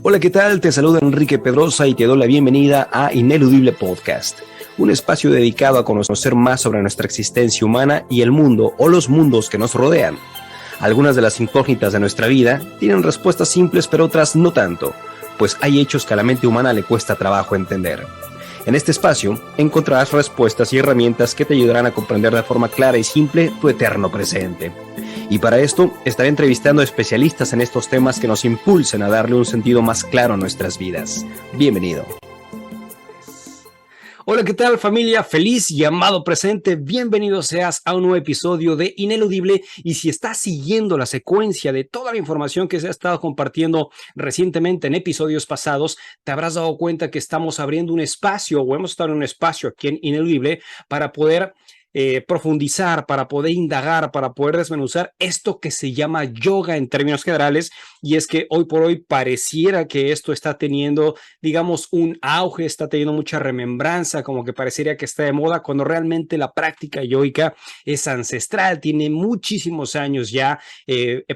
Hola, ¿qué tal? Te saluda Enrique Pedrosa y te doy la bienvenida a Ineludible Podcast, un espacio dedicado a conocer más sobre nuestra existencia humana y el mundo o los mundos que nos rodean. Algunas de las incógnitas de nuestra vida tienen respuestas simples, pero otras no tanto, pues hay hechos que a la mente humana le cuesta trabajo entender. En este espacio encontrarás respuestas y herramientas que te ayudarán a comprender de forma clara y simple tu eterno presente. Y para esto estaré entrevistando a especialistas en estos temas que nos impulsen a darle un sentido más claro a nuestras vidas. Bienvenido. Hola, ¿qué tal, familia? Feliz y amado presente. Bienvenido seas a un nuevo episodio de Ineludible. Y si estás siguiendo la secuencia de toda la información que se ha estado compartiendo recientemente en episodios pasados, te habrás dado cuenta que estamos abriendo un espacio, o hemos estado en un espacio aquí en Ineludible, para poder profundizar, para poder indagar, para poder desmenuzar esto que se llama yoga en términos generales. Y es que hoy por hoy pareciera que esto está teniendo, digamos, un auge, está teniendo mucha remembranza, como que parecería que está de moda, cuando realmente la práctica yoica es ancestral, tiene muchísimos años ya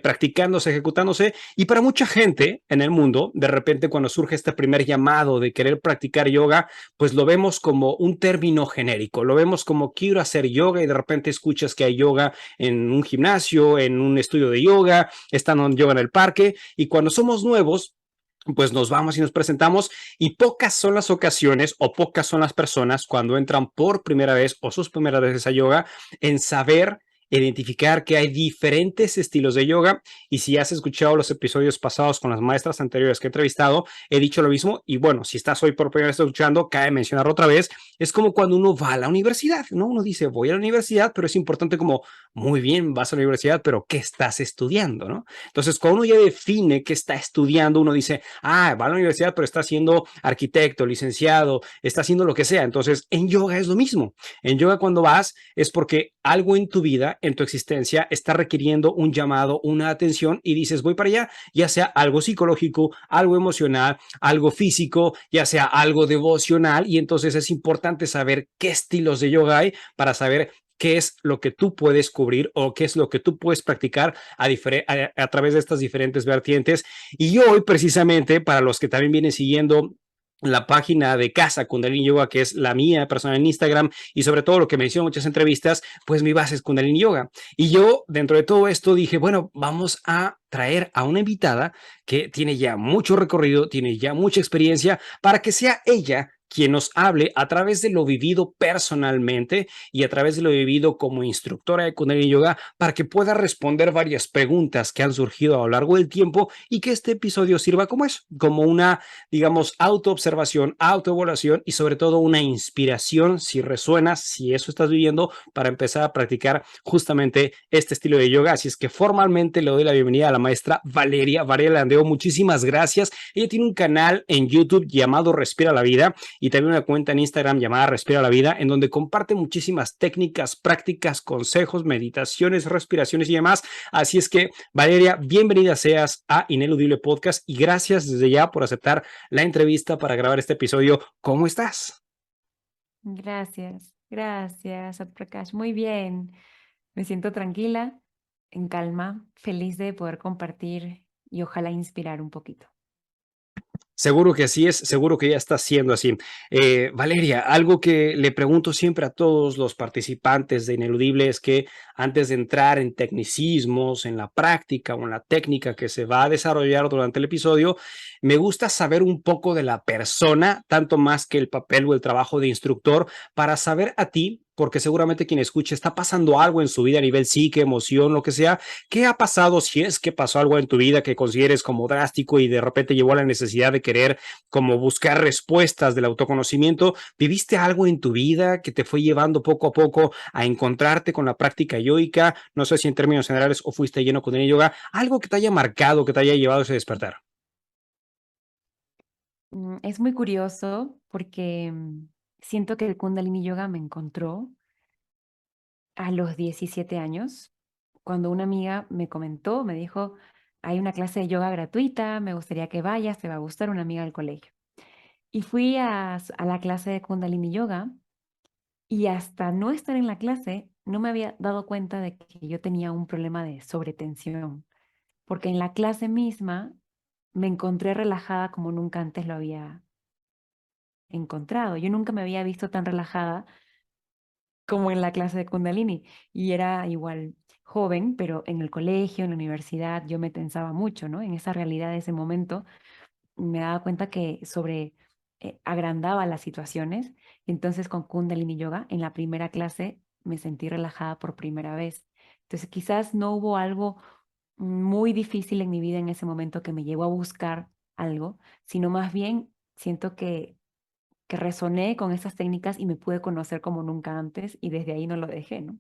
practicándose, ejecutándose. Y para mucha gente en el mundo, de repente cuando surge este primer llamado de querer practicar yoga, pues lo vemos como un término genérico, lo vemos como quiero hacer yoga, y de repente escuchas que hay yoga en un gimnasio, en un estudio de yoga, están en yoga en el parque. Y cuando somos nuevos, pues nos vamos y nos presentamos, y pocas son las ocasiones o pocas son las personas cuando entran por primera vez o sus primeras veces a yoga en saber identificar que hay diferentes estilos de yoga. Y si has escuchado los episodios pasados con las maestras anteriores que he entrevistado, he dicho lo mismo. Y bueno, si estás hoy por primera vez escuchando, cabe mencionarlo otra vez. Es como cuando uno va a la universidad, ¿no? Uno dice, voy a la universidad, pero es importante como, muy bien, vas a la universidad, pero ¿qué estás estudiando, no? Entonces, cuando uno ya define qué está estudiando, uno dice, va a la universidad, pero está siendo arquitecto, licenciado, está haciendo lo que sea. Entonces, en yoga es lo mismo. En yoga, cuando vas, es porque algo en tu vida, en tu existencia, está requiriendo un llamado, una atención, y dices, voy para allá, ya sea algo psicológico, algo emocional, algo físico, ya sea algo devocional. Y entonces es importante saber qué estilos de yoga hay para saber qué es lo que tú puedes cubrir o qué es lo que tú puedes practicar a través de estas diferentes vertientes. Y hoy, precisamente, para los que también vienen siguiendo la página de Casa Kundalini Yoga, que es la mía personal en Instagram, y sobre todo lo que menciono en muchas entrevistas, pues mi base es Kundalini Yoga. Y yo, dentro de todo esto, dije, bueno, vamos a traer a una invitada que tiene ya mucho recorrido, tiene ya mucha experiencia, para que sea ella quien nos hable a través de lo vivido personalmente y a través de lo vivido como instructora de Kundalini Yoga, para que pueda responder varias preguntas que han surgido a lo largo del tiempo, y que este episodio sirva como eso, como una, digamos, autoobservación, autoevaluación, y sobre todo una inspiración, si resuena, si eso estás viviendo, para empezar a practicar justamente este estilo de yoga. Así es que formalmente le doy la bienvenida a la maestra Valeria Landeo. Muchísimas gracias. Ella tiene un canal en YouTube llamado Respira la Vida, y también una cuenta en Instagram llamada Respira la Vida, en donde comparte muchísimas técnicas, prácticas, consejos, meditaciones, respiraciones y demás. Así es que, Valeria, bienvenida seas a Ineludible Podcast, y gracias desde ya por aceptar la entrevista para grabar este episodio. ¿Cómo estás? Gracias, Prakash. Muy bien. Me siento tranquila, en calma, feliz de poder compartir y ojalá inspirar un poquito. Seguro que así es, seguro que ya está siendo así. Valeria, algo que le pregunto siempre a todos los participantes de Ineludible es que, antes de entrar en tecnicismos, en la práctica o en la técnica que se va a desarrollar durante el episodio, me gusta saber un poco de la persona, tanto más que el papel o el trabajo de instructor, para saber a ti, porque seguramente quien escuche está pasando algo en su vida a nivel psique, emoción, lo que sea. ¿Qué ha pasado, si es que pasó algo en tu vida que consideres como drástico y de repente llevó a la necesidad de querer como buscar respuestas del autoconocimiento? ¿Viviste algo en tu vida que te fue llevando poco a poco a encontrarte con la práctica yoica? No sé si en términos generales, o fuiste lleno con el yoga, algo que te haya marcado, que te haya llevado a ese despertar. Es muy curioso porque siento que el Kundalini Yoga me encontró a los 17 años, cuando una amiga me comentó, me dijo, hay una clase de yoga gratuita, me gustaría que vayas, te va a gustar, una amiga del colegio. Y fui a la clase de Kundalini Yoga. Y hasta no estar en la clase, no me había dado cuenta de que yo tenía un problema de sobretensión, porque en la clase misma me encontré relajada como nunca antes lo había encontrado. Yo nunca me había visto tan relajada como en la clase de Kundalini. Y era igual joven, pero en el colegio, en la universidad, yo me tensaba mucho, ¿no? En esa realidad de ese momento me daba cuenta que agrandaba las situaciones. Entonces con Kundalini Yoga, en la primera clase, me sentí relajada por primera vez. Entonces quizás no hubo algo muy difícil en mi vida en ese momento que me llevó a buscar algo, sino más bien siento que resoné con esas técnicas y me pude conocer como nunca antes y desde ahí no lo dejé, ¿no?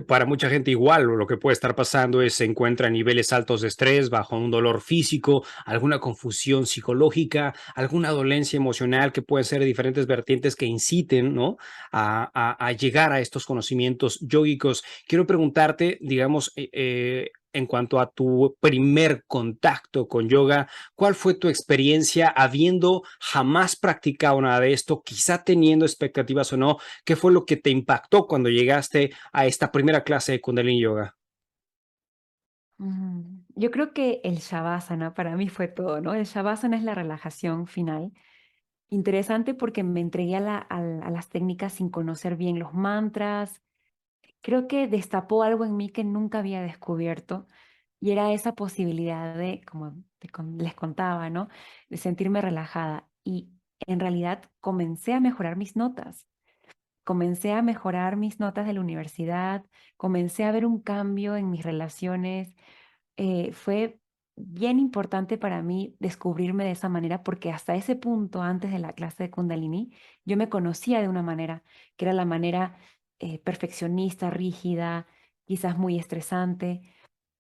Para mucha gente igual, lo que puede estar pasando es se encuentra a niveles altos de estrés, bajo un dolor físico, alguna confusión psicológica, alguna dolencia emocional que pueden ser de diferentes vertientes que inciten, ¿no? A llegar a estos conocimientos yógicos. Quiero preguntarte, digamos, en cuanto a tu primer contacto con yoga, ¿cuál fue tu experiencia habiendo jamás practicado nada de esto, quizá teniendo expectativas o no? ¿Qué fue lo que te impactó cuando llegaste a esta primera clase de Kundalini Yoga? Yo creo que el Shavasana para mí fue todo, ¿no? El Shavasana es la relajación final. Interesante porque me entregué a las técnicas sin conocer bien los mantras. Creo que destapó algo en mí que nunca había descubierto y era esa posibilidad de, como les contaba, ¿no? De sentirme relajada. Y en realidad comencé a mejorar mis notas. Comencé a mejorar mis notas de la universidad, comencé a ver un cambio en mis relaciones. Fue bien importante para mí descubrirme de esa manera porque hasta ese punto, antes de la clase de Kundalini, yo me conocía de una manera, que era la manera perfeccionista, rígida, quizás muy estresante.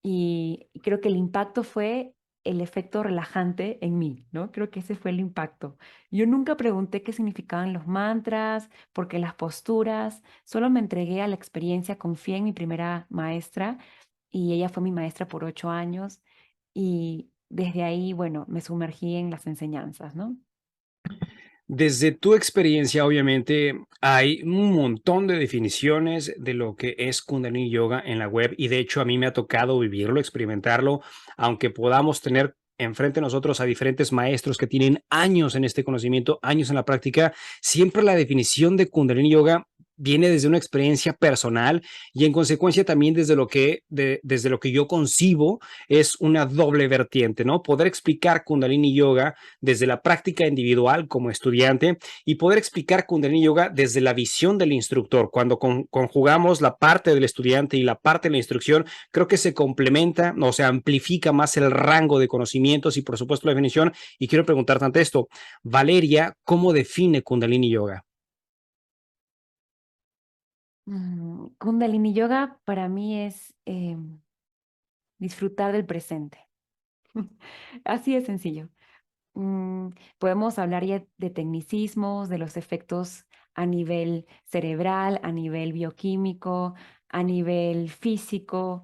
Y creo que el impacto fue el efecto relajante en mí, ¿no? Creo que ese fue el impacto. Yo nunca pregunté qué significaban los mantras, por qué las posturas, solo me entregué a la experiencia, confié en mi primera maestra y ella fue mi maestra por 8 años y desde ahí, bueno, me sumergí en las enseñanzas, ¿no? Desde tu experiencia, obviamente, hay un montón de definiciones de lo que es Kundalini Yoga en la web y de hecho a mí me ha tocado vivirlo, experimentarlo, aunque podamos tener enfrente de nosotros a diferentes maestros que tienen años en este conocimiento, años en la práctica, siempre la definición de Kundalini Yoga viene desde una experiencia personal y en consecuencia también desde lo que yo concibo es una doble vertiente, ¿no? Poder explicar Kundalini Yoga desde la práctica individual como estudiante y poder explicar Kundalini Yoga desde la visión del instructor. Cuando conjugamos la parte del estudiante y la parte de la instrucción, creo que se complementa o se amplifica más el rango de conocimientos y por supuesto la definición. Y quiero preguntarte ante esto, Valeria, ¿cómo define Kundalini Yoga? Kundalini Yoga para mí es disfrutar del presente. Así de sencillo. Mm, Podemos hablar ya de tecnicismos, de los efectos a nivel cerebral, a nivel bioquímico, a nivel físico,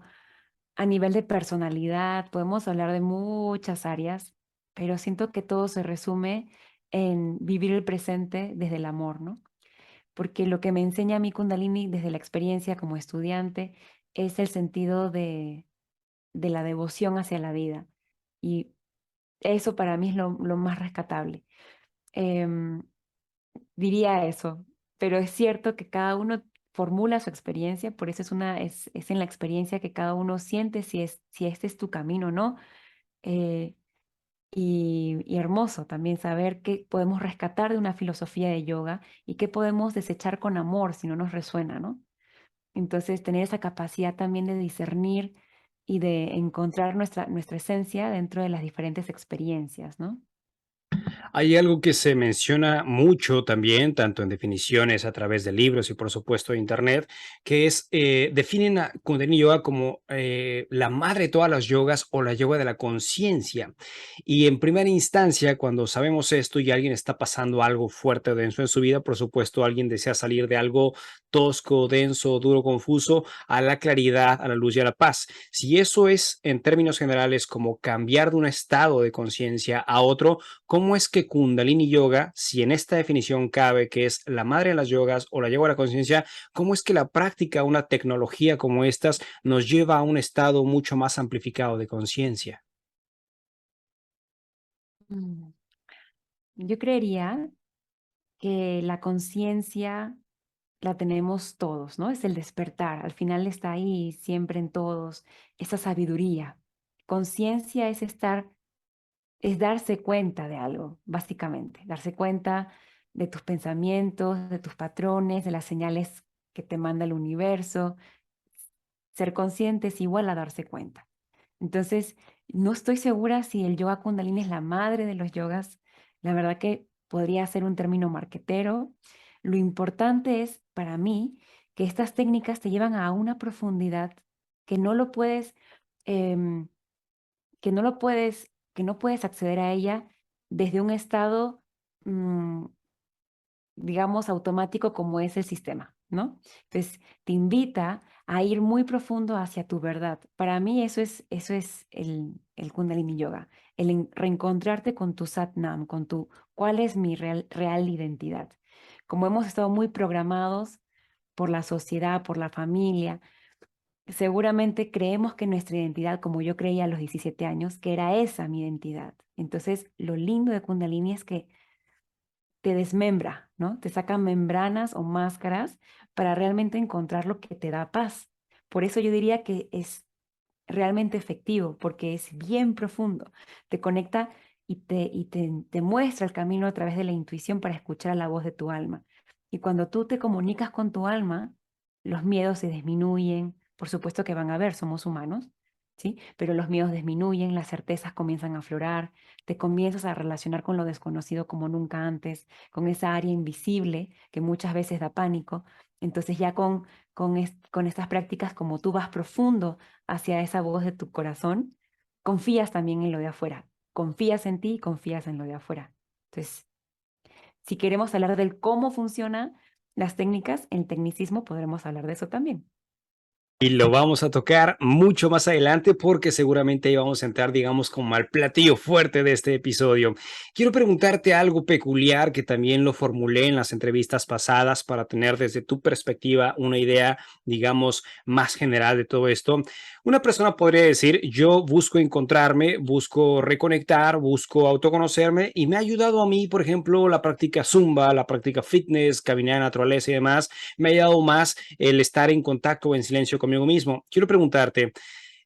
a nivel de personalidad. Podemos hablar de muchas áreas, pero siento que todo se resume en vivir el presente desde el amor, ¿no? Porque lo que me enseña a mí Kundalini desde la experiencia como estudiante es el sentido de la devoción hacia la vida. Y eso para mí es lo más rescatable. Em, Diría eso, pero es cierto que cada uno formula su experiencia, por eso es en la experiencia que cada uno siente si este es tu camino o no. eh, y hermoso también saber qué podemos rescatar de una filosofía de yoga y qué podemos desechar con amor si no nos resuena, ¿no? Entonces, tener esa capacidad también de discernir y de encontrar nuestra esencia dentro de las diferentes experiencias, ¿no? Hay algo que se menciona mucho también, tanto en definiciones a través de libros y por supuesto de internet, que es, definen a Kundalini Yoga como la madre de todas las yogas o la yoga de la conciencia. Y en primera instancia, cuando sabemos esto y alguien está pasando algo fuerte o denso en su vida, por supuesto, alguien desea salir de algo tosco, denso, duro, confuso, a la claridad, a la luz y a la paz. Si eso es en términos generales como cambiar de un estado de conciencia a otro, ¿cómo es que Kundalini Yoga, si en esta definición cabe que es la madre de las yogas o la yoga de la conciencia, cómo es que la práctica, una tecnología como estas, nos lleva a un estado mucho más amplificado de conciencia? Mm, Yo creería que la conciencia la tenemos todos, ¿no? Es el despertar. Al final está ahí siempre en todos, esa sabiduría. Conciencia es estar, es darse cuenta de algo, básicamente. Darse cuenta de tus pensamientos, de tus patrones, de las señales que te manda el universo. Ser consciente es igual a darse cuenta. Entonces, no estoy segura si el yoga kundalini es la madre de los yogas. La verdad que podría ser un término marquetero. Lo importante es, para mí, que estas técnicas te llevan a una profundidad que no lo puedes, em, que no puedes acceder a ella desde un estado, mm, digamos, automático como es el sistema, ¿no? Entonces, te invita a ir muy profundo hacia tu verdad. Para mí eso es el Kundalini Yoga, reencontrarte con tu Satnam, con tu cuál es mi real identidad. Como hemos estado muy programados por la sociedad, por la familia, seguramente creemos que nuestra identidad, como yo creía a los 17 años, que era esa mi identidad. Entonces, lo lindo de Kundalini es que te desmembra, ¿no? Te saca membranas o máscaras para realmente encontrar lo que te da paz. Por eso yo diría que es realmente efectivo, porque es bien profundo. Te conecta te muestra el camino a través de la intuición para escuchar la voz de tu alma. Y cuando tú te comunicas con tu alma, los miedos se disminuyen. Por supuesto que van a haber, somos humanos, ¿sí? Pero los miedos disminuyen, las certezas comienzan a aflorar, te comienzas a relacionar con lo desconocido como nunca antes, con esa área invisible que muchas veces da pánico. Entonces ya con estas prácticas, como tú vas profundo hacia esa voz de tu corazón, confías también en lo de afuera. Confías en ti y confías en lo de afuera. Entonces, si queremos hablar del cómo funcionan las técnicas, el tecnicismo, podremos hablar de eso también. Y lo vamos a tocar mucho más adelante porque seguramente ahí vamos a entrar, digamos, como al platillo fuerte de este episodio. Quiero preguntarte algo peculiar que también lo formulé en las entrevistas pasadas para tener desde tu perspectiva una idea, digamos, más general de todo esto. Una persona podría decir, yo busco encontrarme, busco reconectar, busco autoconocerme y me ha ayudado a mí, por ejemplo, la práctica Zumba, la práctica fitness, caminar en naturaleza y demás, me ha ayudado más el estar en contacto o en silencio conmigo mismo. Quiero preguntarte,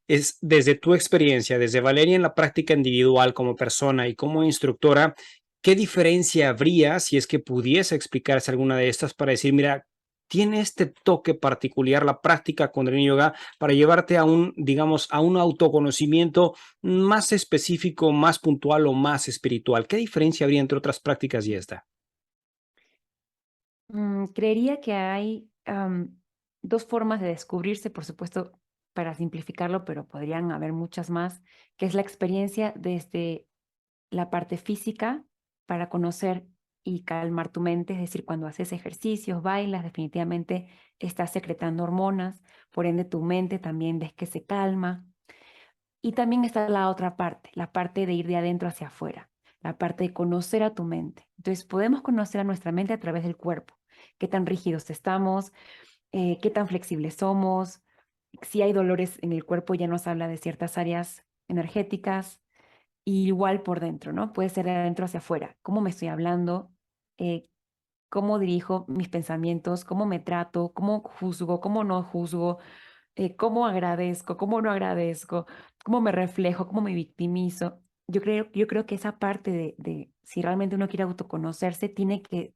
es desde tu experiencia, desde Valeria en la práctica individual como persona y como instructora, ¿qué diferencia habría si es que pudiese explicarse alguna de estas para decir, mira, tiene este toque particular la práctica Kundalini Yoga para llevarte a un, digamos, a un autoconocimiento más específico, más puntual o más espiritual? ¿Qué diferencia habría entre otras prácticas y esta? Creería que hay dos formas de descubrirse, por supuesto, para simplificarlo, pero podrían haber muchas más, que es la experiencia desde la parte física para conocer y calmar tu mente, es decir, cuando haces ejercicios, bailas, definitivamente estás secretando hormonas, por ende tu mente también ves que se calma. Y también está la otra parte, la parte de ir de adentro hacia afuera, la parte de conocer a tu mente. Entonces podemos conocer a nuestra mente a través del cuerpo, qué tan rígidos estamos, qué tan flexibles somos, si hay dolores en el cuerpo ya nos habla de ciertas áreas energéticas, y igual por dentro, ¿no? Puede ser de adentro hacia afuera. ¿Cómo me estoy hablando? Eh, ¿Cómo dirijo mis pensamientos? ¿Cómo me trato? ¿Cómo juzgo? ¿Cómo no juzgo? ¿Cómo agradezco? ¿Cómo no agradezco? ¿Cómo me reflejo? ¿Cómo me victimizo? Yo creo que esa parte si realmente uno quiere autoconocerse, tiene que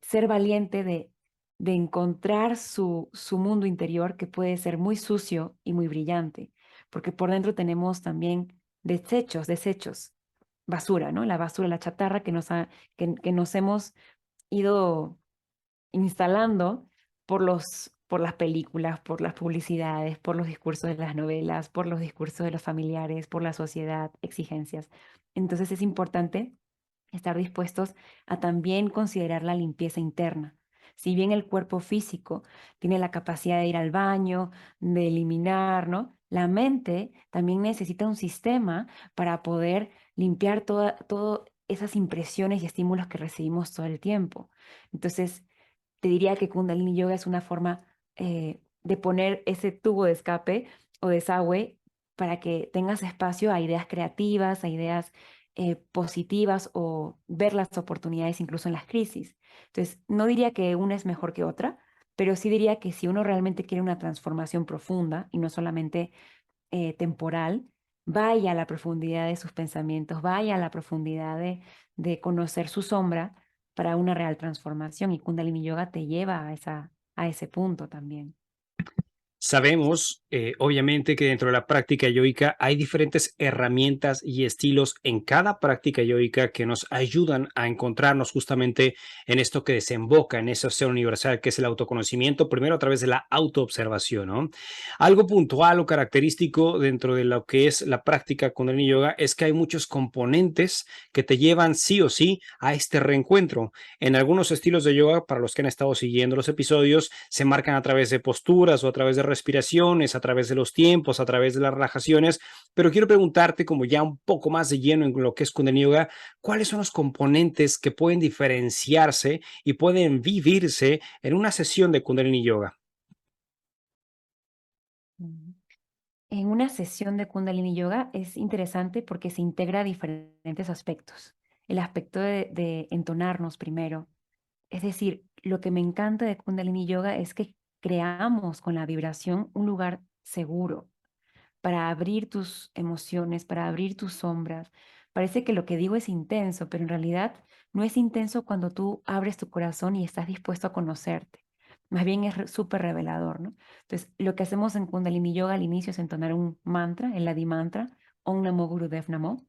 ser valiente de encontrar su mundo interior, que puede ser muy sucio y muy brillante, porque por dentro tenemos también desechos, basura, ¿no? La basura, la chatarra que nos hemos ido instalando por las películas, por las publicidades, por los discursos de las novelas, por los discursos de los familiares, por la sociedad, exigencias. Entonces es importante estar dispuestos a también considerar la limpieza interna. Si bien el cuerpo físico tiene la capacidad de ir al baño, de eliminar, ¿no? La mente también necesita un sistema para poder limpiar todas esas impresiones y estímulos que recibimos todo el tiempo. Entonces, te diría que Kundalini Yoga es una forma de poner ese tubo de escape o desagüe para que tengas espacio a ideas creativas, a ideas positivas o ver las oportunidades incluso en las crisis. Entonces, no diría que una es mejor que otra, pero sí diría que si uno realmente quiere una transformación profunda y no solamente temporal, vaya a la profundidad de sus pensamientos, vaya a la profundidad de conocer su sombra para una real transformación. Y Kundalini Yoga te lleva a ese punto también. Sabemos, obviamente, que dentro de la práctica yógica hay diferentes herramientas y estilos en cada práctica yógica que nos ayudan a encontrarnos justamente en esto que desemboca en ese ser universal que es el autoconocimiento, primero a través de la autoobservación, ¿no? Algo puntual o característico dentro de lo que es la práctica Kundalini Yoga es que hay muchos componentes que te llevan sí o sí a este reencuentro. En algunos estilos de yoga, para los que han estado siguiendo los episodios, se marcan a través de posturas o a través de respiraciones, a través de los tiempos, a través de las relajaciones, pero quiero preguntarte, como ya un poco más de lleno en lo que es Kundalini Yoga, ¿cuáles son los componentes que pueden diferenciarse y pueden vivirse en una sesión de Kundalini Yoga? Mm. En una sesión de Kundalini Yoga es interesante porque se integra diferentes aspectos. El aspecto de entonarnos primero. Es decir, lo que me encanta de Kundalini Yoga es que creamos con la vibración un lugar seguro para abrir tus emociones, para abrir tus sombras. Parece que lo que digo es intenso, pero en realidad no es intenso cuando tú abres tu corazón y estás dispuesto a conocerte. Más bien es súper revelador, ¿no? Entonces, lo que hacemos en Kundalini Yoga al inicio es entonar un mantra, el Adi mantra, Om Namo Gurudev Namo,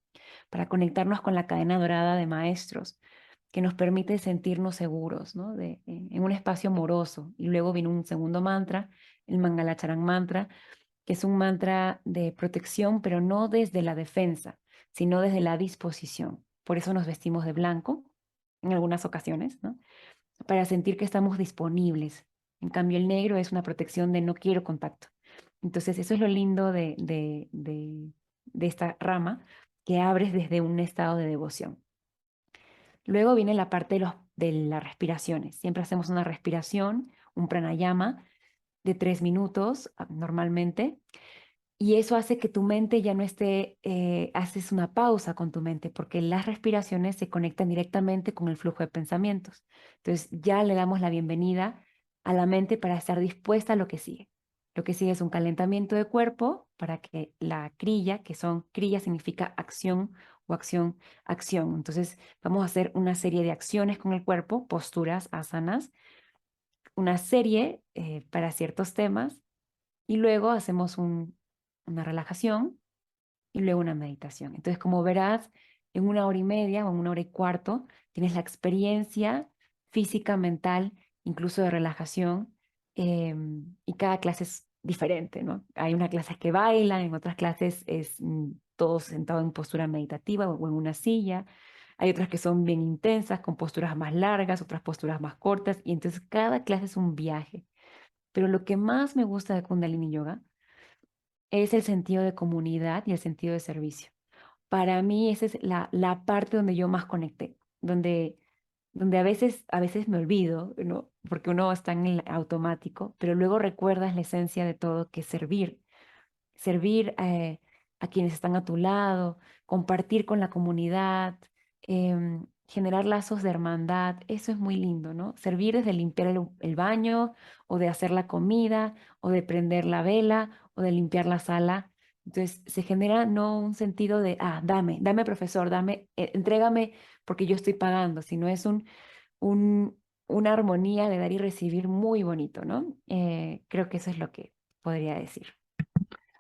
para conectarnos con la cadena dorada de maestros que nos permite sentirnos seguros, ¿no? En un espacio amoroso. Y luego viene un segundo mantra, el Mangalacharan mantra, que es un mantra de protección, pero no desde la defensa, sino desde la disposición. Por eso nos vestimos de blanco en algunas ocasiones, ¿no? Para sentir que estamos disponibles. En cambio, el negro es una protección de no quiero contacto. Entonces, eso es lo lindo de esta rama, que abres desde un estado de devoción. Luego viene la parte de las respiraciones. Siempre hacemos una respiración, un pranayama de 3 minutos normalmente, y eso hace que tu mente ya no esté, haces una pausa con tu mente, porque las respiraciones se conectan directamente con el flujo de pensamientos. Entonces ya le damos la bienvenida a la mente para estar dispuesta a lo que sigue. Lo que sigue es un calentamiento de cuerpo para que la crilla, que son, crilla significa acción o acción, acción. Entonces vamos a hacer una serie de acciones con el cuerpo, posturas, asanas, una serie para ciertos temas y luego hacemos una relajación y luego una meditación. Entonces, como verás, en 1 hora y media o en 1 hora y cuarto tienes la experiencia física, mental, incluso de relajación, y cada clase es diferente, ¿no? Hay una clase que baila, en otras clases es todo sentado en postura meditativa o en una silla. Hay otras que son bien intensas, con posturas más largas, otras posturas más cortas, y entonces cada clase es un viaje. Pero lo que más me gusta de Kundalini Yoga es el sentido de comunidad y el sentido de servicio. Para mí esa es la parte donde yo más conecté, donde a veces me olvido, ¿no? Porque uno está en el automático, pero luego recuerdas la esencia de todo, que es servir a quienes están a tu lado, compartir con la comunidad, generar lazos de hermandad, eso es muy lindo, ¿no? Servir desde limpiar el baño o de hacer la comida o de prender la vela o de limpiar la sala. Entonces se genera no un sentido de, dame profesor, entrégame porque yo estoy pagando, sino es un, una armonía de dar y recibir muy bonito, ¿no? Creo que eso es lo que podría decir.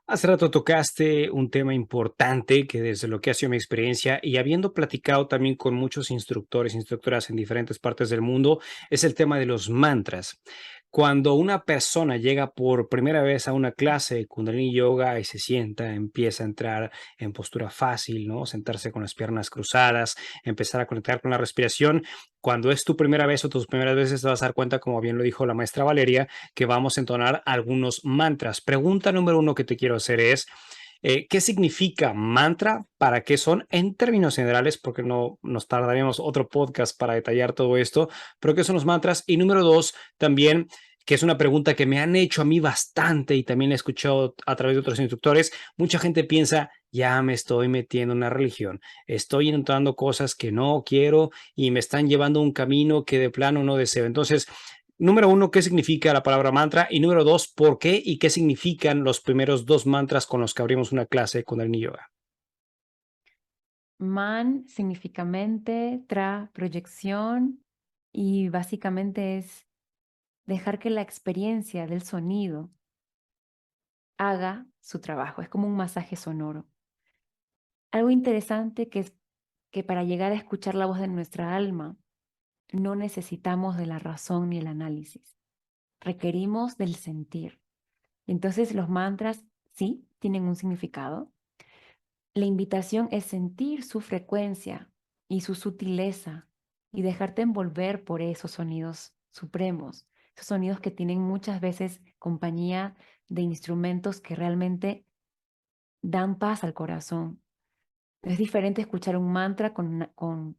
Hace rato tocaste un tema importante que desde lo que ha sido mi experiencia y habiendo platicado también con muchos instructores, instructoras en diferentes partes del mundo, es el tema de los mantras. Cuando una persona llega por primera vez a una clase de Kundalini Yoga y se sienta, empieza a entrar en postura fácil, ¿no? Sentarse con las piernas cruzadas, empezar a conectar con la respiración. Cuando es tu primera vez o tus primeras veces te vas a dar cuenta, como bien lo dijo la maestra Valeria, que vamos a entonar algunos mantras. Pregunta número uno que te quiero hacer es, ¿qué significa mantra? ¿Para qué son? En términos generales, porque no nos tardaríamos otro podcast para detallar todo esto, pero ¿qué son los mantras? Y número dos, también, que es una pregunta que me han hecho a mí bastante y también he escuchado a través de otros instructores, mucha gente piensa, ya me estoy metiendo en una religión, estoy entrando cosas que no quiero y me están llevando a un camino que de plano no deseo. Entonces, número uno, ¿qué significa la palabra mantra? Y número dos, ¿por qué y qué significan los primeros dos mantras con los que abrimos una clase con el Yoga? Man significa mente, tra, proyección, y básicamente es dejar que la experiencia del sonido haga su trabajo. Es como un masaje sonoro. Algo interesante que es que para llegar a escuchar la voz de nuestra alma, no necesitamos de la razón ni el análisis. Requerimos del sentir. Entonces los mantras sí tienen un significado. La invitación es sentir su frecuencia y su sutileza y dejarte envolver por esos sonidos supremos, esos sonidos que tienen muchas veces compañía de instrumentos que realmente dan paz al corazón. Es diferente escuchar un mantra con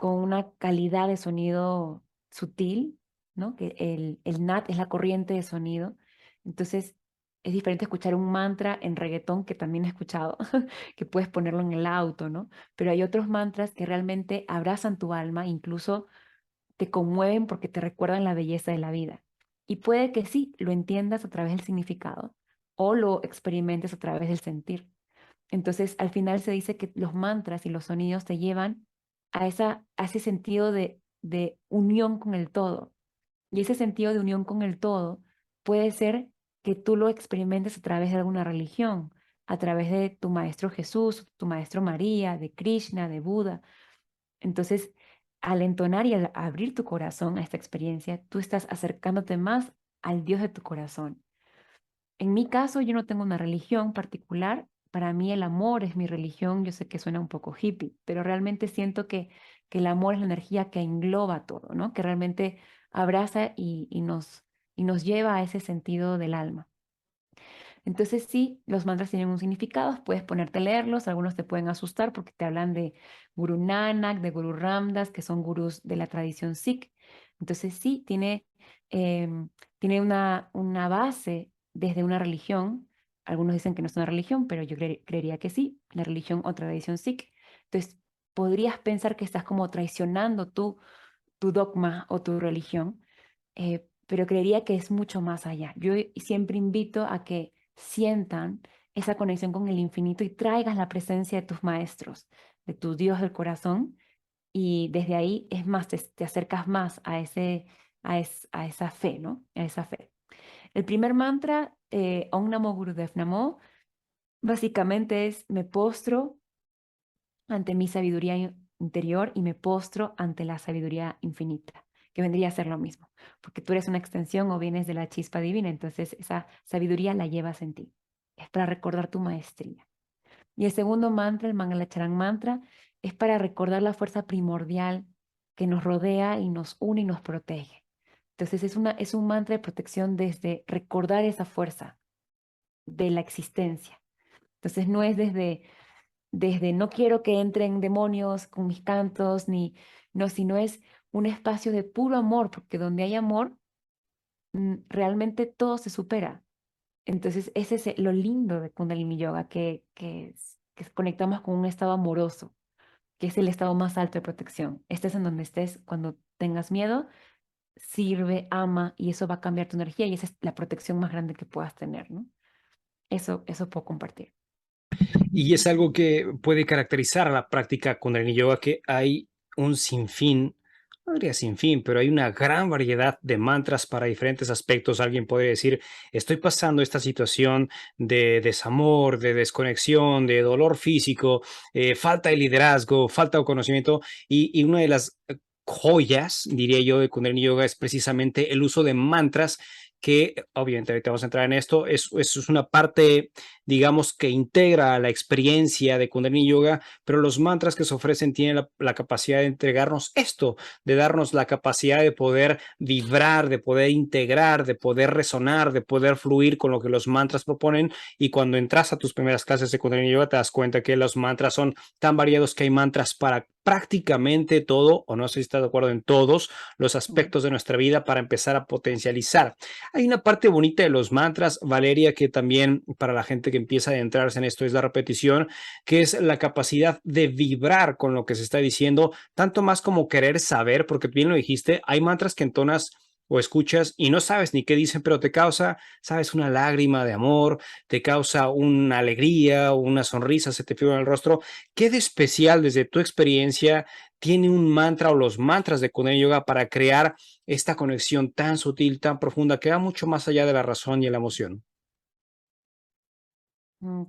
una calidad de sonido sutil, ¿no? Que el nat es la corriente de sonido. Entonces, es diferente escuchar un mantra en reggaetón, que también he escuchado, que puedes ponerlo en el auto, ¿no? Pero hay otros mantras que realmente abrazan tu alma, incluso te conmueven porque te recuerdan la belleza de la vida. Y puede que sí, lo entiendas a través del significado o lo experimentes a través del sentir. Entonces, al final se dice que los mantras y los sonidos te llevan a ese sentido de unión con el todo. Y ese sentido de unión con el todo puede ser que tú lo experimentes a través de alguna religión, a través de tu maestro Jesús, tu maestro María, de Krishna, de Buda. Entonces, al entonar y al abrir tu corazón a esta experiencia, tú estás acercándote más al Dios de tu corazón. En mi caso, yo no tengo una religión particular. Para mí el amor es mi religión. Yo sé que suena un poco hippie, pero realmente siento que el amor es la energía que engloba todo, ¿no? Que realmente abraza y nos lleva a ese sentido del alma. Entonces sí, los mantras tienen un significado, puedes ponerte a leerlos, algunos te pueden asustar porque te hablan de Guru Nanak, de Guru Ramdas, que son gurús de la tradición Sikh. Entonces sí, tiene una base desde una religión. Algunos dicen que no es una religión, pero yo creería que sí, la religión o tradición Sikh. Entonces, podrías pensar que estás como traicionando tu dogma o tu religión, pero creería que es mucho más allá. Yo siempre invito a que sientan esa conexión con el infinito y traigas la presencia de tus maestros, de tu Dios del corazón, y desde ahí es más, te acercas más a esa fe, ¿no? A esa fe. El primer mantra, Om Namo Gurudev Namo, básicamente es me postro ante mi sabiduría interior y me postro ante la sabiduría infinita, que vendría a ser lo mismo, porque tú eres una extensión o vienes de la chispa divina, entonces esa sabiduría la llevas en ti. Es para recordar tu maestría. Y el segundo mantra, el Mangalacharan mantra, es para recordar la fuerza primordial que nos rodea y nos une y nos protege. Entonces es un mantra de protección desde recordar esa fuerza de la existencia. Entonces no es desde no quiero que entren demonios con mis cantos, ni no, sino es un espacio de puro amor, porque donde hay amor, realmente todo se supera. Entonces, ese es lo lindo de Kundalini Yoga, que conectamos con un estado amoroso, que es el estado más alto de protección. Estés en donde estés, cuando tengas miedo, sirve, ama, y eso va a cambiar tu energía, y esa es la protección más grande que puedas tener, ¿no? Eso puedo compartir. Y es algo que puede caracterizar a la práctica con el yoga, que hay un sinfín, no diría sinfín, pero hay una gran variedad de mantras para diferentes aspectos. Alguien puede decir, estoy pasando esta situación de desamor, de desconexión, de dolor físico, falta de liderazgo, falta de conocimiento, y una de las joyas, diría yo, de Kundalini Yoga es precisamente el uso de mantras que, obviamente, ahorita vamos a entrar en esto, es una parte, digamos, que integra la experiencia de Kundalini Yoga, pero los mantras que se ofrecen tienen la capacidad de entregarnos esto, de darnos la capacidad de poder vibrar, de poder integrar, de poder resonar, de poder fluir con lo que los mantras proponen. Y cuando entras a tus primeras clases de Kundalini Yoga, te das cuenta que los mantras son tan variados que hay mantras para prácticamente todo, o no sé si estás de acuerdo, en todos los Mm. aspectos de nuestra vida para empezar a potencializar. Hay una parte bonita de los mantras, Valeria, que también para la gente que empieza a adentrarse en esto es la repetición, que es la capacidad de vibrar con lo que se está diciendo, tanto más como querer saber, porque bien lo dijiste, hay mantras que entonas o escuchas y no sabes ni qué dicen, pero te causa, sabes, una lágrima de amor, te causa una alegría, una sonrisa, se te figura en el rostro. ¿Qué de especial desde tu experiencia tiene un mantra o los mantras de Kundalini Yoga para crear esta conexión tan sutil, tan profunda, que va mucho más allá de la razón y la emoción?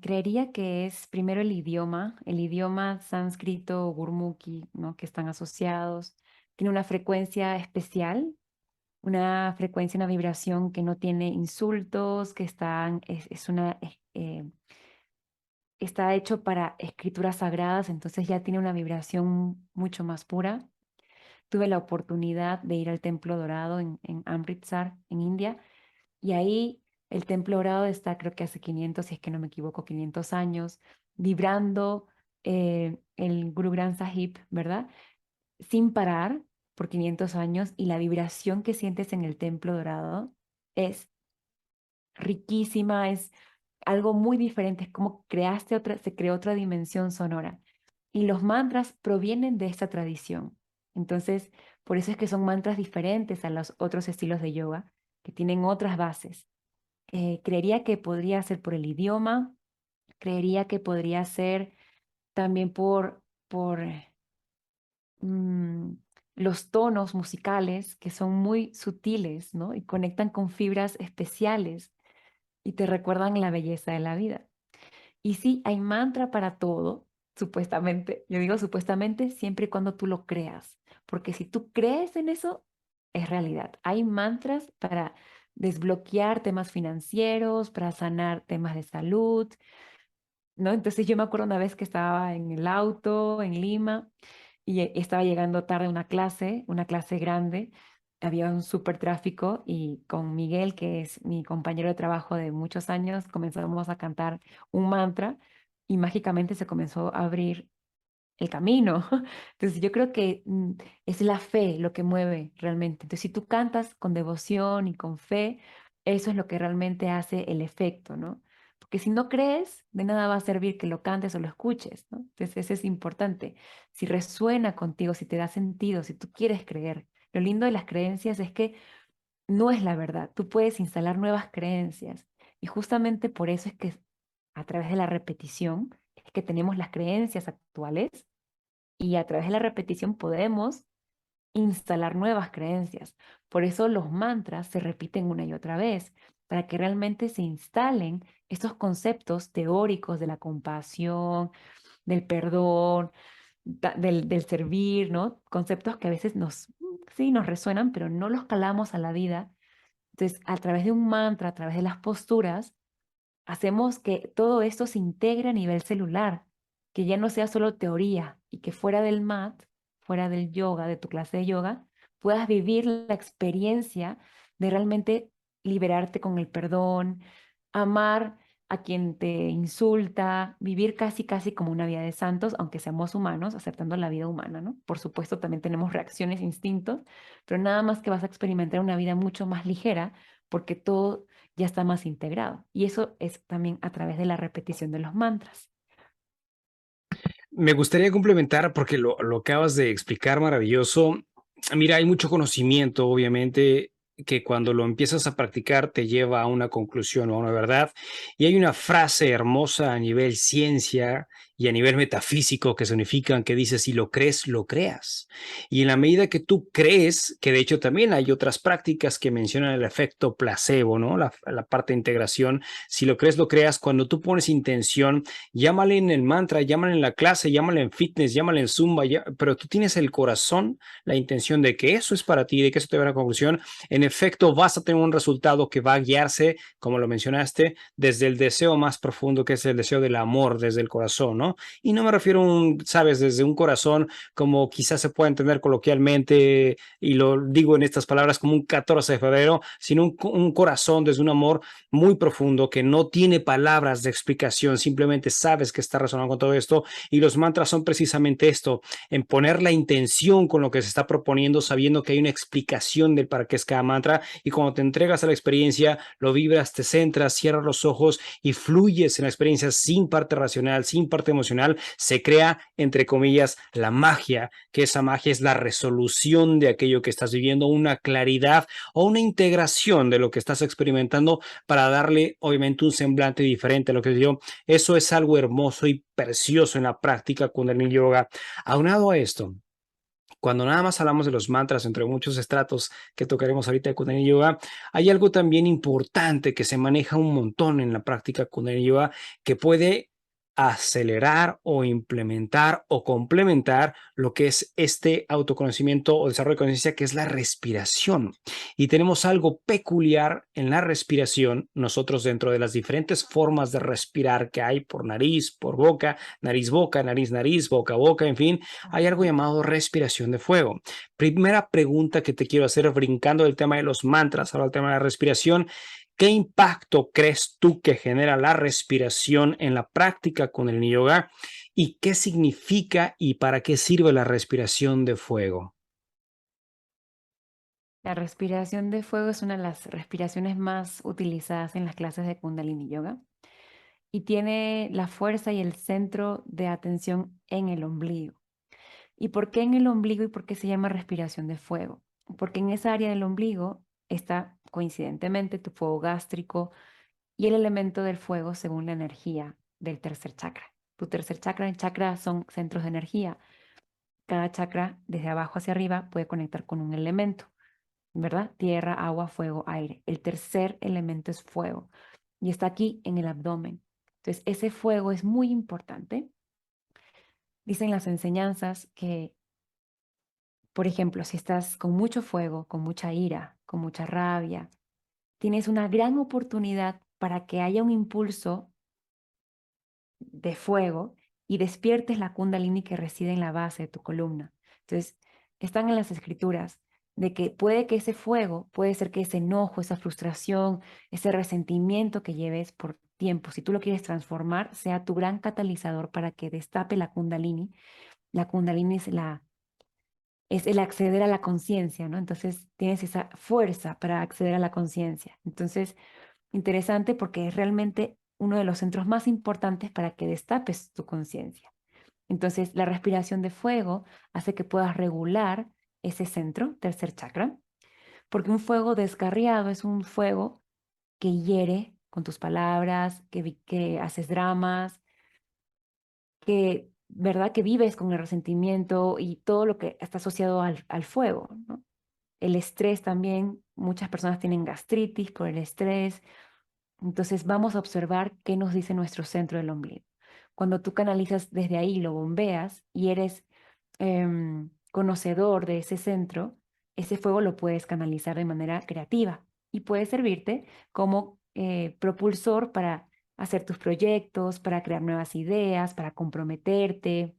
Creería que es primero el idioma sánscrito o gurmukhi, ¿no? Que están asociados. Tiene una frecuencia especial, una frecuencia, una vibración que no tiene insultos, que están, es una, está hecho para escrituras sagradas, entonces ya tiene una vibración mucho más pura. Tuve la oportunidad de ir al Templo Dorado en Amritsar, en India, y ahí el Templo Dorado está, creo que hace 500, si es que no me equivoco, 500 años, vibrando el Guru Granth Sahib, ¿verdad? Sin parar por 500 años, y la vibración que sientes en el Templo Dorado es riquísima, es algo muy diferente, es como creaste otra, se creó otra dimensión sonora. Y los mantras provienen de esta tradición. Entonces, por eso es que son mantras diferentes a los otros estilos de yoga, que tienen otras bases. Creería que podría ser por el idioma, creería que podría ser también por mm, los tonos musicales que son muy sutiles, ¿no? Y conectan con fibras especiales y te recuerdan la belleza de la vida. Y sí, hay mantra para todo, supuestamente. Yo digo supuestamente siempre y cuando tú lo creas, porque si tú crees en eso, es realidad. Hay mantras para desbloquear temas financieros, para sanar temas de salud, ¿no? Entonces yo me acuerdo una vez que estaba en el auto en Lima y estaba llegando tarde a una clase grande. Había un súper tráfico y con Miguel, que es mi compañero de trabajo de muchos años, comenzamos a cantar un mantra y mágicamente se comenzó a abrir el camino. Entonces yo creo que es la fe lo que mueve realmente. Entonces si tú cantas con devoción y con fe, eso es lo que realmente hace el efecto, ¿no? Porque si no crees, de nada va a servir que lo cantes o lo escuches, ¿no? Entonces eso es importante. Si resuena contigo, si te da sentido, si tú quieres creer. Lo lindo de las creencias es que no es la verdad. Tú puedes instalar nuevas creencias. Y justamente por eso es que a través de la repetición es que tenemos las creencias actuales y a través de la repetición podemos instalar nuevas creencias. Por eso los mantras se repiten una y otra vez, para que realmente se instalen estos conceptos teóricos de la compasión, del perdón, del servir, ¿no? Conceptos que a veces sí, nos resuenan, pero no los calamos a la vida. Entonces, a través de un mantra, a través de las posturas, hacemos que todo esto se integre a nivel celular, que ya no sea solo teoría y que fuera del mat, fuera del yoga, de tu clase de yoga, puedas vivir la experiencia de realmente liberarte con el perdón, amar a quien te insulta, vivir casi, casi como una vida de santos, aunque seamos humanos, aceptando la vida humana, ¿no? Por supuesto, también tenemos reacciones, instintos, pero nada más que vas a experimentar una vida mucho más ligera porque todo ya está más integrado. Y eso es también a través de la repetición de los mantras. Me gustaría complementar, porque lo acabas de explicar maravilloso. Mira, hay mucho conocimiento, obviamente, que cuando lo empiezas a practicar te lleva a una conclusión o a una verdad. Y hay una frase hermosa a nivel ciencia y a nivel metafísico que significan que dice, si lo crees, lo creas. Y en la medida que tú crees, que de hecho también hay otras prácticas que mencionan el efecto placebo, ¿no? La parte de integración, si lo crees, lo creas. Cuando tú pones intención, llámale en el mantra, llámale en la clase, llámale en fitness, llámale en zumba, pero tú tienes el corazón, la intención de que eso es para ti, de que eso te va a la conclusión. En efecto, vas a tener un resultado que va a guiarse, como lo mencionaste, desde el deseo más profundo, que es el deseo del amor, desde el corazón, ¿no? ¿no? Y no me refiero, sabes, desde un corazón como quizás se pueda entender coloquialmente, y lo digo en estas palabras como un 14 de febrero, sino un corazón desde un amor muy profundo que no tiene palabras de explicación, simplemente sabes que está resonando con todo esto. Y los mantras son precisamente esto, en poner la intención con lo que se está proponiendo, sabiendo que hay una explicación del para qué es cada mantra, y cuando te entregas a la experiencia, lo vibras, te centras, cierras los ojos y fluyes en la experiencia sin parte racional, sin parte emocional. Se crea, entre comillas, la magia, que esa magia es la resolución de aquello que estás viviendo, una claridad o una integración de lo que estás experimentando para darle, obviamente, un semblante diferente a lo que dio. Eso es algo hermoso y precioso en la práctica Kundalini Yoga. Aunado a esto, cuando nada más hablamos de los mantras, entre muchos estratos que tocaremos ahorita de Kundalini Yoga, hay algo también importante que se maneja un montón en la práctica Kundalini Yoga, que puede acelerar o implementar o complementar lo que es este autoconocimiento o desarrollo de conciencia, que es la respiración. Y tenemos algo peculiar en la respiración, nosotros dentro de las diferentes formas de respirar que hay por nariz, por boca, nariz-boca, nariz-nariz, boca-boca, en fin, hay algo llamado respiración de fuego. Primera pregunta que te quiero hacer, brincando del tema de los mantras, ahora el tema de la respiración. ¿Qué impacto crees tú que genera la respiración en la práctica con el yoga? ¿Y qué significa y para qué sirve la respiración de fuego? La respiración de fuego es una de las respiraciones más utilizadas en las clases de Kundalini Yoga y tiene la fuerza y el centro de atención en el ombligo. ¿Y por qué en el ombligo y por qué se llama respiración de fuego? Porque en esa área del ombligo está coincidentemente tu fuego gástrico y el elemento del fuego según la energía del tercer chakra. Tu tercer chakra, el chakra son centros de energía. Cada chakra desde abajo hacia arriba puede conectar con un elemento, ¿verdad? Tierra, agua, fuego, aire. El tercer elemento es fuego y está aquí en el abdomen. Entonces, ese fuego es muy importante. Dicen las enseñanzas que, por ejemplo, si estás con mucho fuego, con mucha ira, con mucha rabia, tienes una gran oportunidad para que haya un impulso de fuego y despiertes la kundalini que reside en la base de tu columna. Entonces, están en las escrituras de que puede que ese fuego, puede ser que ese enojo, esa frustración, ese resentimiento que lleves por tiempo, si tú lo quieres transformar, sea tu gran catalizador para que destape la kundalini. La kundalini es el acceder a la conciencia, ¿no? Entonces, tienes esa fuerza para acceder a la conciencia. Entonces, interesante porque es realmente uno de los centros más importantes para que destapes tu conciencia. Entonces, la respiración de fuego hace que puedas regular ese centro, tercer chakra, porque un fuego descarriado es un fuego que hiere con tus palabras, que haces dramas, que, ¿verdad? Que vives con el resentimiento y todo lo que está asociado al fuego, ¿no? El estrés también, muchas personas tienen gastritis por el estrés. Entonces vamos a observar qué nos dice nuestro centro del ombligo. Cuando tú canalizas desde ahí, lo bombeas y eres conocedor de ese centro, ese fuego lo puedes canalizar de manera creativa y puede servirte como propulsor para hacer tus proyectos, para crear nuevas ideas, para comprometerte.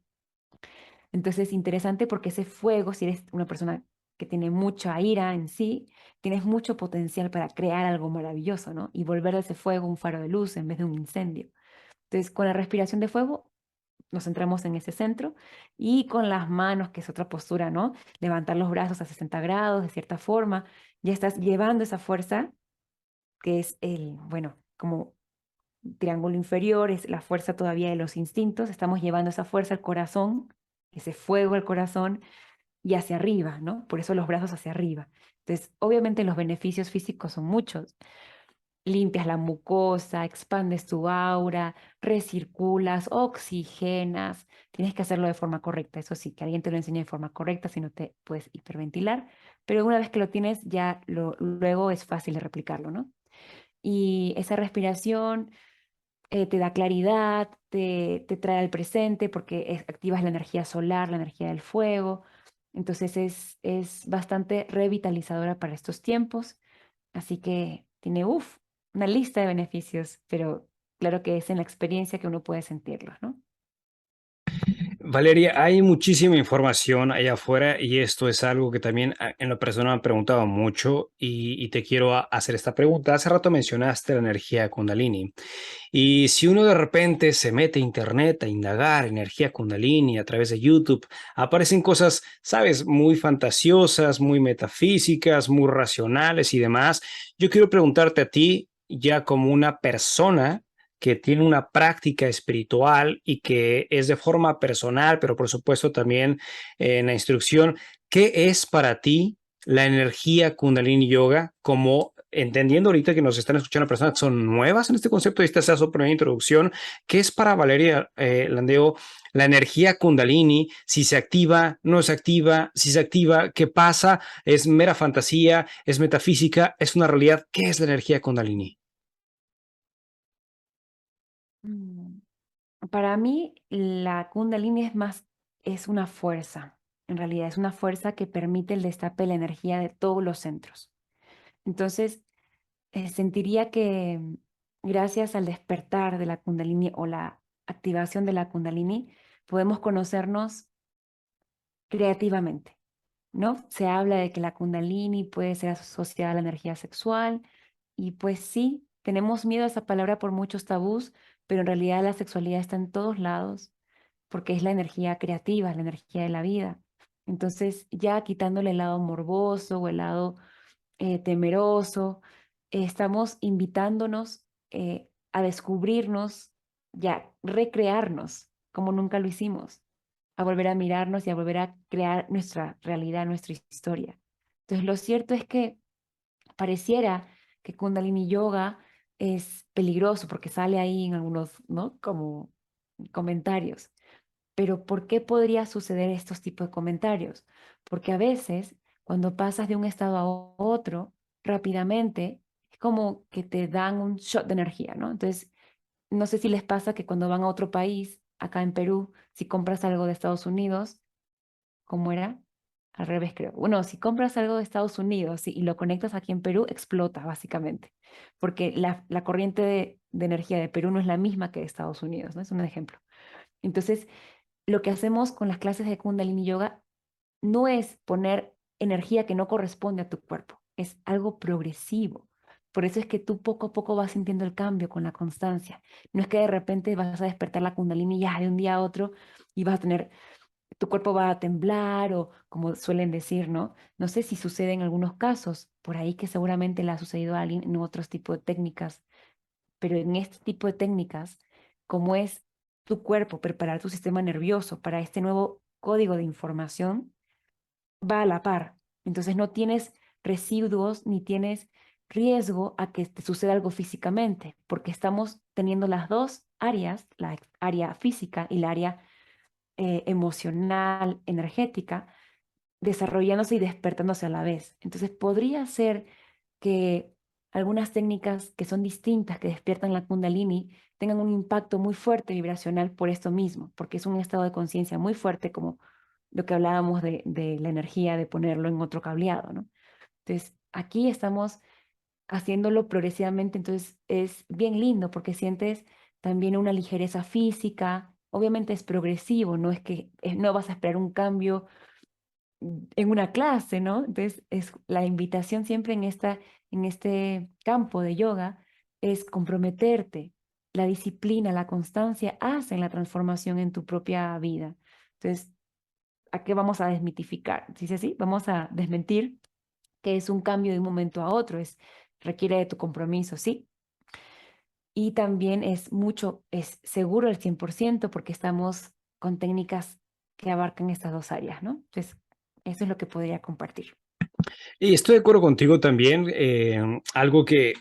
Entonces es interesante porque ese fuego, si eres una persona que tiene mucha ira en sí, tienes mucho potencial para crear algo maravilloso, ¿no? Y volver de ese fuego un faro de luz en vez de un incendio. Entonces, con la respiración de fuego, nos centramos en ese centro y con las manos, que es otra postura, ¿no? Levantar los brazos a 60 grados, de cierta forma, ya estás llevando esa fuerza, que es bueno, como triángulo inferior, es la fuerza todavía de los instintos, estamos llevando esa fuerza al corazón, ese fuego al corazón y hacia arriba, ¿no? Por eso los brazos hacia arriba. Entonces, obviamente los beneficios físicos son muchos. Limpias la mucosa, expandes tu aura, recirculas, oxigenas. Tienes que hacerlo de forma correcta. Eso sí, que alguien te lo enseñe de forma correcta, si no te puedes hiperventilar. Pero una vez que lo tienes, ya luego es fácil de replicarlo, ¿no? Y esa respiración te da claridad, te trae al presente porque activas la energía solar, la energía del fuego. Entonces es bastante revitalizadora para estos tiempos. Así que tiene, una lista de beneficios, pero claro que es en la experiencia que uno puede sentirlos, ¿no? Valeria, hay muchísima información allá afuera y esto es algo que también en lo personal me han preguntado mucho y te quiero hacer esta pregunta. Hace rato mencionaste la energía Kundalini y si uno de repente se mete a internet a indagar energía Kundalini a través de YouTube, aparecen cosas, sabes, muy fantasiosas, muy metafísicas, muy racionales y demás. Yo quiero preguntarte a ti, ya como una persona que tiene una práctica espiritual y que es de forma personal, pero por supuesto también en la instrucción, ¿qué es para ti la energía Kundalini Yoga? Como entendiendo ahorita que nos están escuchando personas que son nuevas en este concepto, y esta es su primera introducción, ¿qué es para Valeria Landeo la energía Kundalini? Si se activa, no se activa, si se activa, ¿qué pasa? ¿Es mera fantasía? ¿Es metafísica? ¿Es una realidad? ¿Qué es la energía Kundalini? Mm, Para mí, la Kundalini es más, es una fuerza. En realidad, es una fuerza que permite el destape de la energía de todos los centros. Entonces, sentiría que gracias al despertar de la Kundalini o la activación de la Kundalini, podemos conocernos creativamente, ¿no? Se habla de que la Kundalini puede ser asociada a la energía sexual y pues sí, tenemos miedo a esa palabra por muchos tabús, pero en realidad la sexualidad está en todos lados porque es la energía creativa, la energía de la vida. Entonces, ya quitándole el lado morboso o el lado temeroso, estamos invitándonos a descubrirnos, ya recrearnos como nunca lo hicimos, a volver a mirarnos y a volver a crear nuestra realidad, nuestra historia. Entonces, lo cierto es que pareciera que Kundalini Yoga es peligroso porque sale ahí en algunos, ¿no? Como comentarios. Pero ¿por qué podría suceder estos tipos de comentarios? Porque a veces, cuando pasas de un estado a otro, rápidamente, es como que te dan un shot de energía, ¿no? Entonces, no sé si les pasa que cuando van a otro país, acá en Perú, si compras algo de Estados Unidos, ¿cómo era? Al revés, creo. Bueno, si compras algo de Estados Unidos y lo conectas aquí en Perú, explota, básicamente. Porque la corriente de energía de Perú no es la misma que de Estados Unidos, ¿no? Es un ejemplo. Entonces, lo que hacemos con las clases de Kundalini Yoga no es poner energía que no corresponde a tu cuerpo, es algo progresivo. Por eso es que tú poco a poco vas sintiendo el cambio con la constancia. No es que de repente vas a despertar la Kundalini ya de un día a otro y vas a tener, tu cuerpo va a temblar o como suelen decir, ¿no? No sé si sucede en algunos casos, por ahí que seguramente le ha sucedido a alguien en otros tipos de técnicas, pero en este tipo de técnicas, como es tu cuerpo, preparar tu sistema nervioso para este nuevo código de información, va a la par. Entonces no tienes residuos ni tienes riesgo a que te suceda algo físicamente, porque estamos teniendo las dos áreas, la área física y la área emocional, energética, desarrollándose y despertándose a la vez. Entonces podría ser que algunas técnicas que son distintas, que despiertan la kundalini, tengan un impacto muy fuerte vibracional por esto mismo, porque es un estado de conciencia muy fuerte, como lo que hablábamos de la energía, de ponerlo en otro cableado, ¿no? Entonces, aquí estamos haciéndolo progresivamente, entonces es bien lindo porque sientes también una ligereza física, obviamente es progresivo, no es que no vas a esperar un cambio en una clase, ¿no? Entonces, es la invitación siempre en este campo de yoga es comprometerte. La disciplina, la constancia hacen la transformación en tu propia vida. Entonces, ¿a qué vamos a desmitificar? Si es así, vamos a desmentir que es un cambio de un momento a otro, requiere de tu compromiso, sí. Y también es seguro el 100% porque estamos con técnicas que abarcan estas dos áreas, ¿no? Entonces, eso es lo que podría compartir. Y estoy de acuerdo contigo también, algo que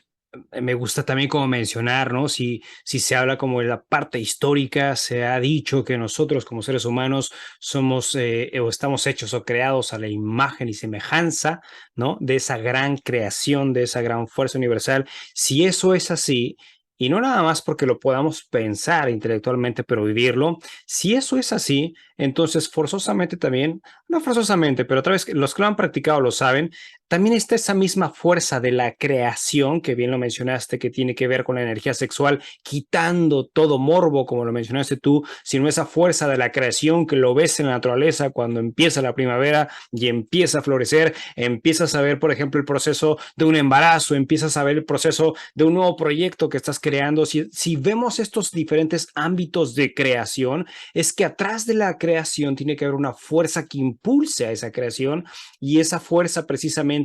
me gusta también como mencionar, ¿no? Si se habla como de la parte histórica, se ha dicho que nosotros como seres humanos somos o estamos hechos o creados a la imagen y semejanza, ¿no? De esa gran creación, de esa gran fuerza universal. Si eso es así, y no nada más porque lo podamos pensar intelectualmente, pero vivirlo, si eso es así, entonces forzosamente también, no forzosamente, pero otra vez los que lo han practicado lo saben, también está esa misma fuerza de la creación, que bien lo mencionaste, que tiene que ver con la energía sexual, quitando todo morbo, como lo mencionaste tú, sino esa fuerza de la creación que lo ves en la naturaleza cuando empieza la primavera y empieza a florecer, empiezas a ver, por ejemplo, el proceso de un embarazo, empiezas a ver el proceso de un nuevo proyecto que estás creando. Si vemos estos diferentes ámbitos de creación, es que atrás de la creación tiene que haber una fuerza que impulse a esa creación, y esa fuerza precisamente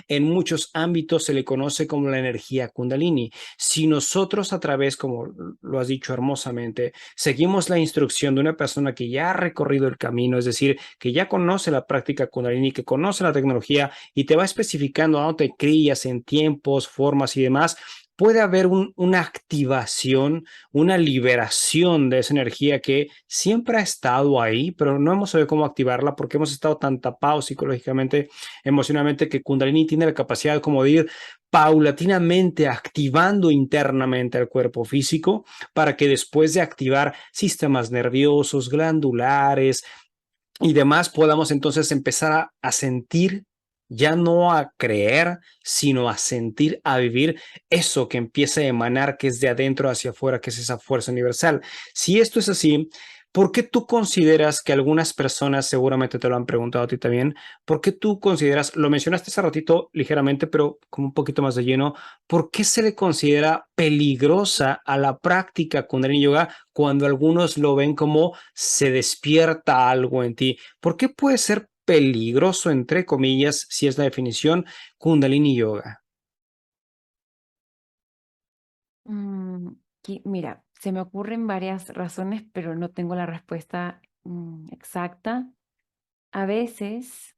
en muchos ámbitos se le conoce como la energía Kundalini. Si nosotros a través, como lo has dicho hermosamente, seguimos la instrucción de una persona que ya ha recorrido el camino, es decir, que ya conoce la práctica Kundalini, que conoce la tecnología y te va especificando a dónde te crías en tiempos, formas y demás, puede haber una activación, una liberación de esa energía que siempre ha estado ahí, pero no hemos sabido cómo activarla porque hemos estado tan tapados psicológicamente, emocionalmente, que Kundalini tiene la capacidad como de ir paulatinamente activando internamente al cuerpo físico para que después de activar sistemas nerviosos, glandulares y demás, podamos entonces empezar a sentir, ya no a creer, sino a sentir, a vivir eso que empieza a emanar, que es de adentro hacia afuera, que es esa fuerza universal. Si esto es así, ¿por qué tú consideras que algunas personas, seguramente te lo han preguntado a ti también, por qué tú consideras, lo mencionaste hace ratito ligeramente, pero como un poquito más de lleno, por qué se le considera peligrosa a la práctica Kundalini Yoga cuando algunos lo ven como se despierta algo en ti? ¿Por qué puede ser peligroso, entre comillas, si es la definición, Kundalini Yoga? Mm, Mira, se me ocurren varias razones, pero no tengo la respuesta exacta. A veces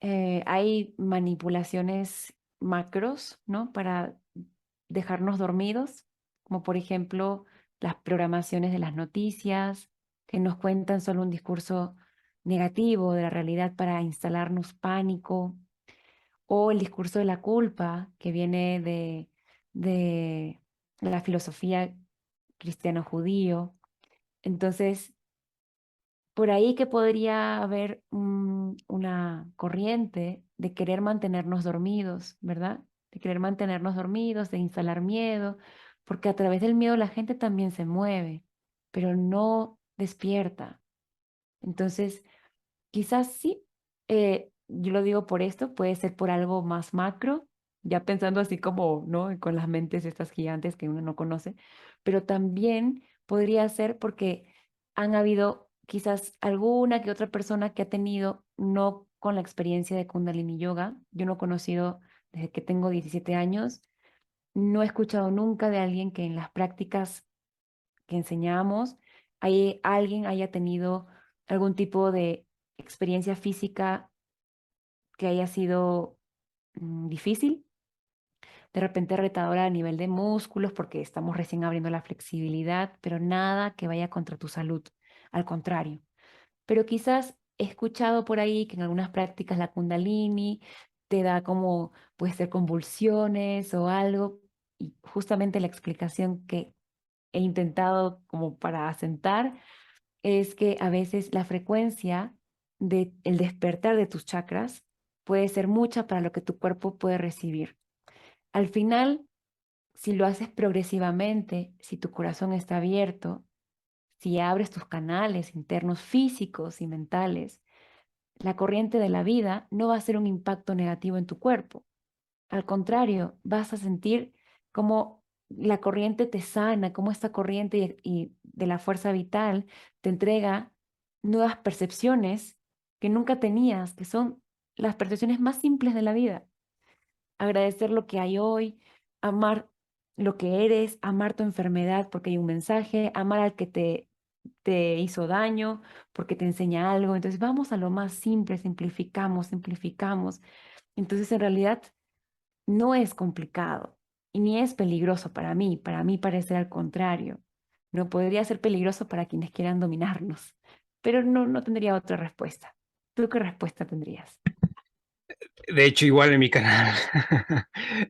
hay manipulaciones macros, ¿no? Para dejarnos dormidos, como por ejemplo las programaciones de las noticias, que nos cuentan solo un discurso negativo de la realidad para instalarnos pánico, o el discurso de la culpa que viene de la filosofía cristiano-judío. Entonces, por ahí que podría haber una corriente de querer mantenernos dormidos, ¿verdad? De querer mantenernos dormidos, de instalar miedo, porque a través del miedo la gente también se mueve, pero no despierta. Entonces, quizás sí, yo lo digo por esto, puede ser por algo más macro, ya pensando así como, ¿no? Con las mentes estas gigantes que uno no conoce, pero también podría ser porque han habido quizás alguna que otra persona que ha tenido, no con la experiencia de Kundalini Yoga, yo no he conocido desde que tengo 17 años, no he escuchado nunca de alguien que en las prácticas que enseñamos, alguien haya tenido algún tipo de experiencia física que haya sido difícil, de repente retadora a nivel de músculos, porque estamos recién abriendo la flexibilidad, pero nada que vaya contra tu salud, al contrario. Pero quizás he escuchado por ahí que en algunas prácticas la Kundalini te da como, puede ser convulsiones o algo, y justamente la explicación que he intentado como para asentar es que a veces la frecuencia de el despertar de tus chakras puede ser mucha para lo que tu cuerpo puede recibir. Al final, si lo haces progresivamente, si tu corazón está abierto, si abres tus canales internos físicos y mentales, la corriente de la vida no va a ser un impacto negativo en tu cuerpo. Al contrario, vas a sentir como la corriente te sana, como esta corriente y de la fuerza vital te entrega nuevas percepciones que nunca tenías, que son las percepciones más simples de la vida. Agradecer lo que hay hoy, amar lo que eres, amar tu enfermedad porque hay un mensaje, amar al que te hizo daño porque te enseña algo. Entonces vamos a lo más simple, simplificamos, simplificamos. Entonces en realidad no es complicado y ni es peligroso para mí parece al contrario. No podría ser peligroso para quienes quieran dominarnos, pero no tendría otra respuesta. ¿Tú qué respuesta tendrías? De hecho, igual en mi canal,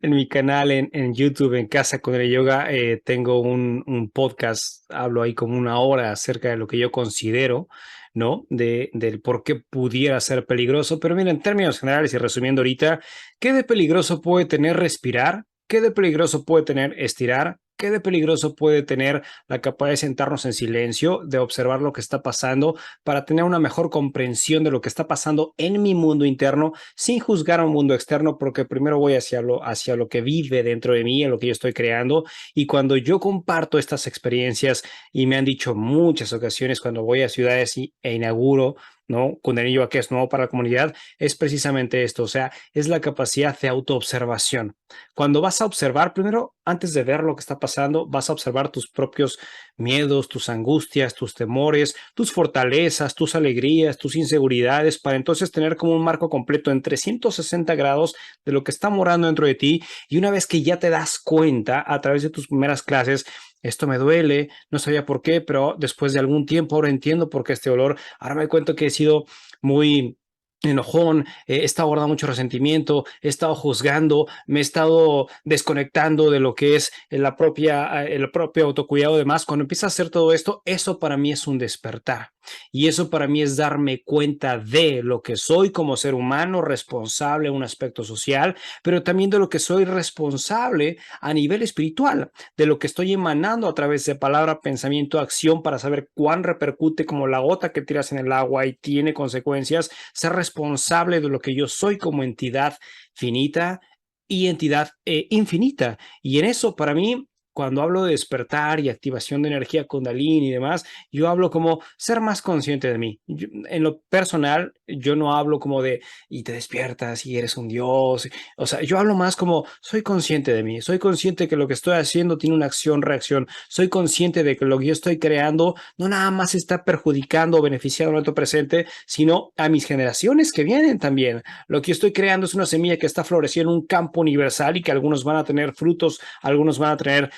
en mi canal en YouTube, en Casa con el Yoga, tengo un podcast, hablo ahí como una hora acerca de lo que yo considero ¿no? Del por qué pudiera ser peligroso. Pero mira, en términos generales y resumiendo ahorita, ¿qué de peligroso puede tener respirar? ¿Qué de peligroso puede tener estirar? ¿Qué de peligroso puede tener la capacidad de sentarnos en silencio, de observar lo que está pasando para tener una mejor comprensión de lo que está pasando en mi mundo interno sin juzgar a un mundo externo? Porque primero voy hacia lo que vive dentro de mí, en lo que yo estoy creando. Y cuando yo comparto estas experiencias, y me han dicho muchas ocasiones cuando voy a ciudades e inauguro, ¿no? Kundalini Yoga, que es nuevo para la comunidad, es precisamente esto, o sea, es la capacidad de autoobservación. Cuando vas a observar, primero, antes de ver lo que está pasando, vas a observar tus propios miedos, tus angustias, tus temores, tus fortalezas, tus alegrías, tus inseguridades, para entonces tener como un marco completo en 360 grados de lo que está morando dentro de ti. Y una vez que ya te das cuenta a través de tus primeras clases, esto me duele, no sabía por qué, pero después de algún tiempo ahora entiendo por qué este olor. Ahora me cuento que he sido muy enojón, he estado guardando mucho resentimiento, he estado juzgando, me he estado desconectando de lo que es el propio autocuidado. Demás, cuando empiezas a hacer todo esto, eso para mí es un despertar, y eso para mí es darme cuenta de lo que soy como ser humano responsable en un aspecto social, pero también de lo que soy responsable a nivel espiritual, de lo que estoy emanando a través de palabra, pensamiento, acción, para saber cuán repercute como la gota que tiras en el agua y tiene consecuencias. Ser responsable de lo que yo soy como entidad finita y entidad infinita. Y en eso, para mí, cuando hablo de despertar y activación de energía Kundalini y demás, yo hablo como ser más consciente de mí. En lo personal, yo no hablo como de y te despiertas y eres un dios. O sea, yo hablo más como soy consciente de mí, soy consciente que lo que estoy haciendo tiene una acción-reacción, soy consciente de que lo que yo estoy creando no nada más está perjudicando o beneficiando al momento presente, sino a mis generaciones que vienen también. Lo que yo estoy creando es una semilla que está floreciendo en un campo universal y que algunos van a tener frutos, algunos van a tener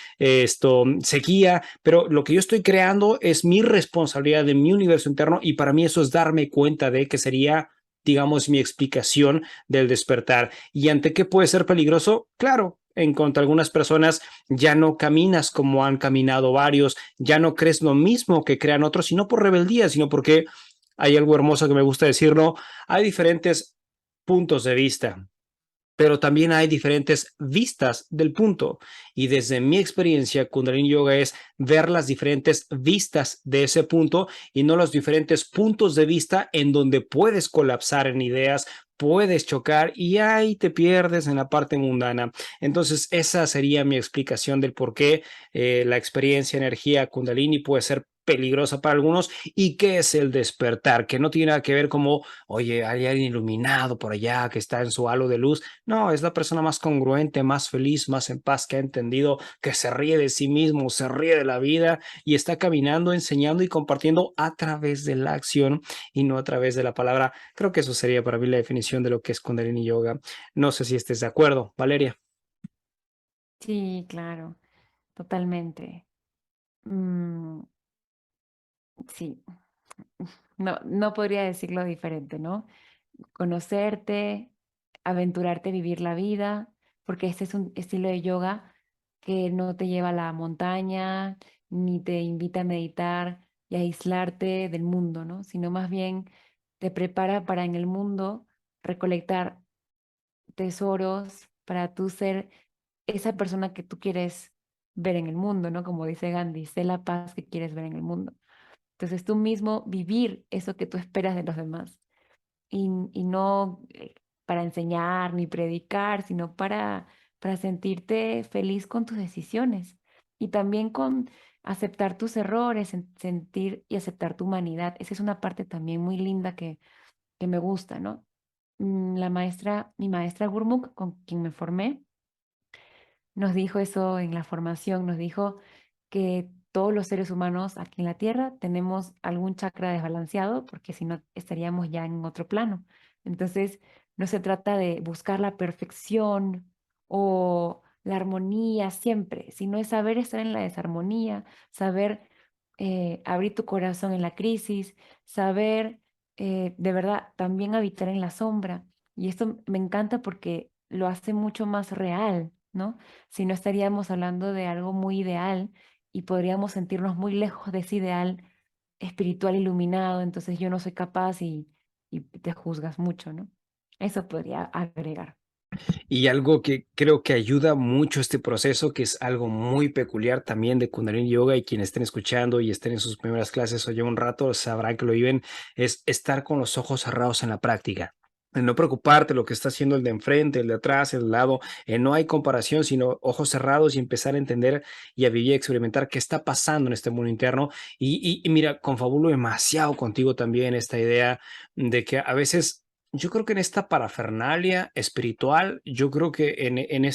sequía, pero lo que yo estoy creando es mi responsabilidad de mi universo interno, y para mí eso es darme cuenta de que sería, digamos, mi explicación del despertar. ¿Y ante qué puede ser peligroso? Claro, en cuanto a algunas personas ya no caminas como han caminado varios, ya no crees lo mismo que crean otros, y no por rebeldía, sino porque hay algo hermoso que me gusta decirlo, hay diferentes puntos de vista, pero también hay diferentes vistas del punto. Y desde mi experiencia, Kundalini Yoga es ver las diferentes vistas de ese punto y no los diferentes puntos de vista en donde puedes colapsar en ideas, puedes chocar y ahí te pierdes en la parte mundana. Entonces, esa sería mi explicación del por qué la experiencia energía Kundalini puede ser peligrosa para algunos, y qué es el despertar, que no tiene nada que ver como, oye, hay alguien iluminado por allá que está en su halo de luz. No, es la persona más congruente, más feliz, más en paz, que ha entendido que se ríe de sí mismo, se ríe de la vida y está caminando, enseñando y compartiendo a través de la acción y no a través de la palabra. Creo que eso sería para mí la definición de lo que es Kundalini Yoga. No sé si estés de acuerdo, Valeria. Sí, claro, totalmente. Mm, sí, no podría decirlo diferente, ¿no? Conocerte, aventurarte a vivir la vida, porque este es un estilo de yoga que no te lleva a la montaña, ni te invita a meditar y a aislarte del mundo, ¿no? Sino más bien te prepara para en el mundo recolectar tesoros para tú ser esa persona que tú quieres ver en el mundo, ¿no? Como dice Gandhi, sé la paz que quieres ver en el mundo. Entonces tú mismo vivir eso que tú esperas de los demás y no para enseñar ni predicar, sino para sentirte feliz con tus decisiones y también con aceptar tus errores, sentir y aceptar tu humanidad. Esa es una parte también muy linda que me gusta, ¿no? Mi maestra Gurmukh, con quien me formé, nos dijo eso en la formación, nos dijo que todos los seres humanos aquí en la Tierra tenemos algún chakra desbalanceado, porque si no estaríamos ya en otro plano. Entonces, no se trata de buscar la perfección o la armonía siempre, sino es saber estar en la desarmonía, saber abrir tu corazón en la crisis, saber de verdad también habitar en la sombra. Y esto me encanta porque lo hace mucho más real, ¿no? Si no estaríamos hablando de algo muy ideal y podríamos sentirnos muy lejos de ese ideal espiritual iluminado, entonces yo no soy capaz y te juzgas mucho, ¿no? Eso podría agregar. Y algo que creo que ayuda mucho este proceso, que es algo muy peculiar también de Kundalini Yoga, y quienes estén escuchando y estén en sus primeras clases o llevan un rato sabrán que lo viven, es estar con los ojos cerrados en la práctica. El no preocuparte lo que está haciendo el de enfrente, el de atrás, el de lado, no hay comparación, sino ojos cerrados y empezar a entender y a vivir y experimentar qué está pasando en este mundo interno. Y mira, confabulo demasiado contigo también esta idea de que a veces yo creo que en esta parafernalia espiritual, yo creo que en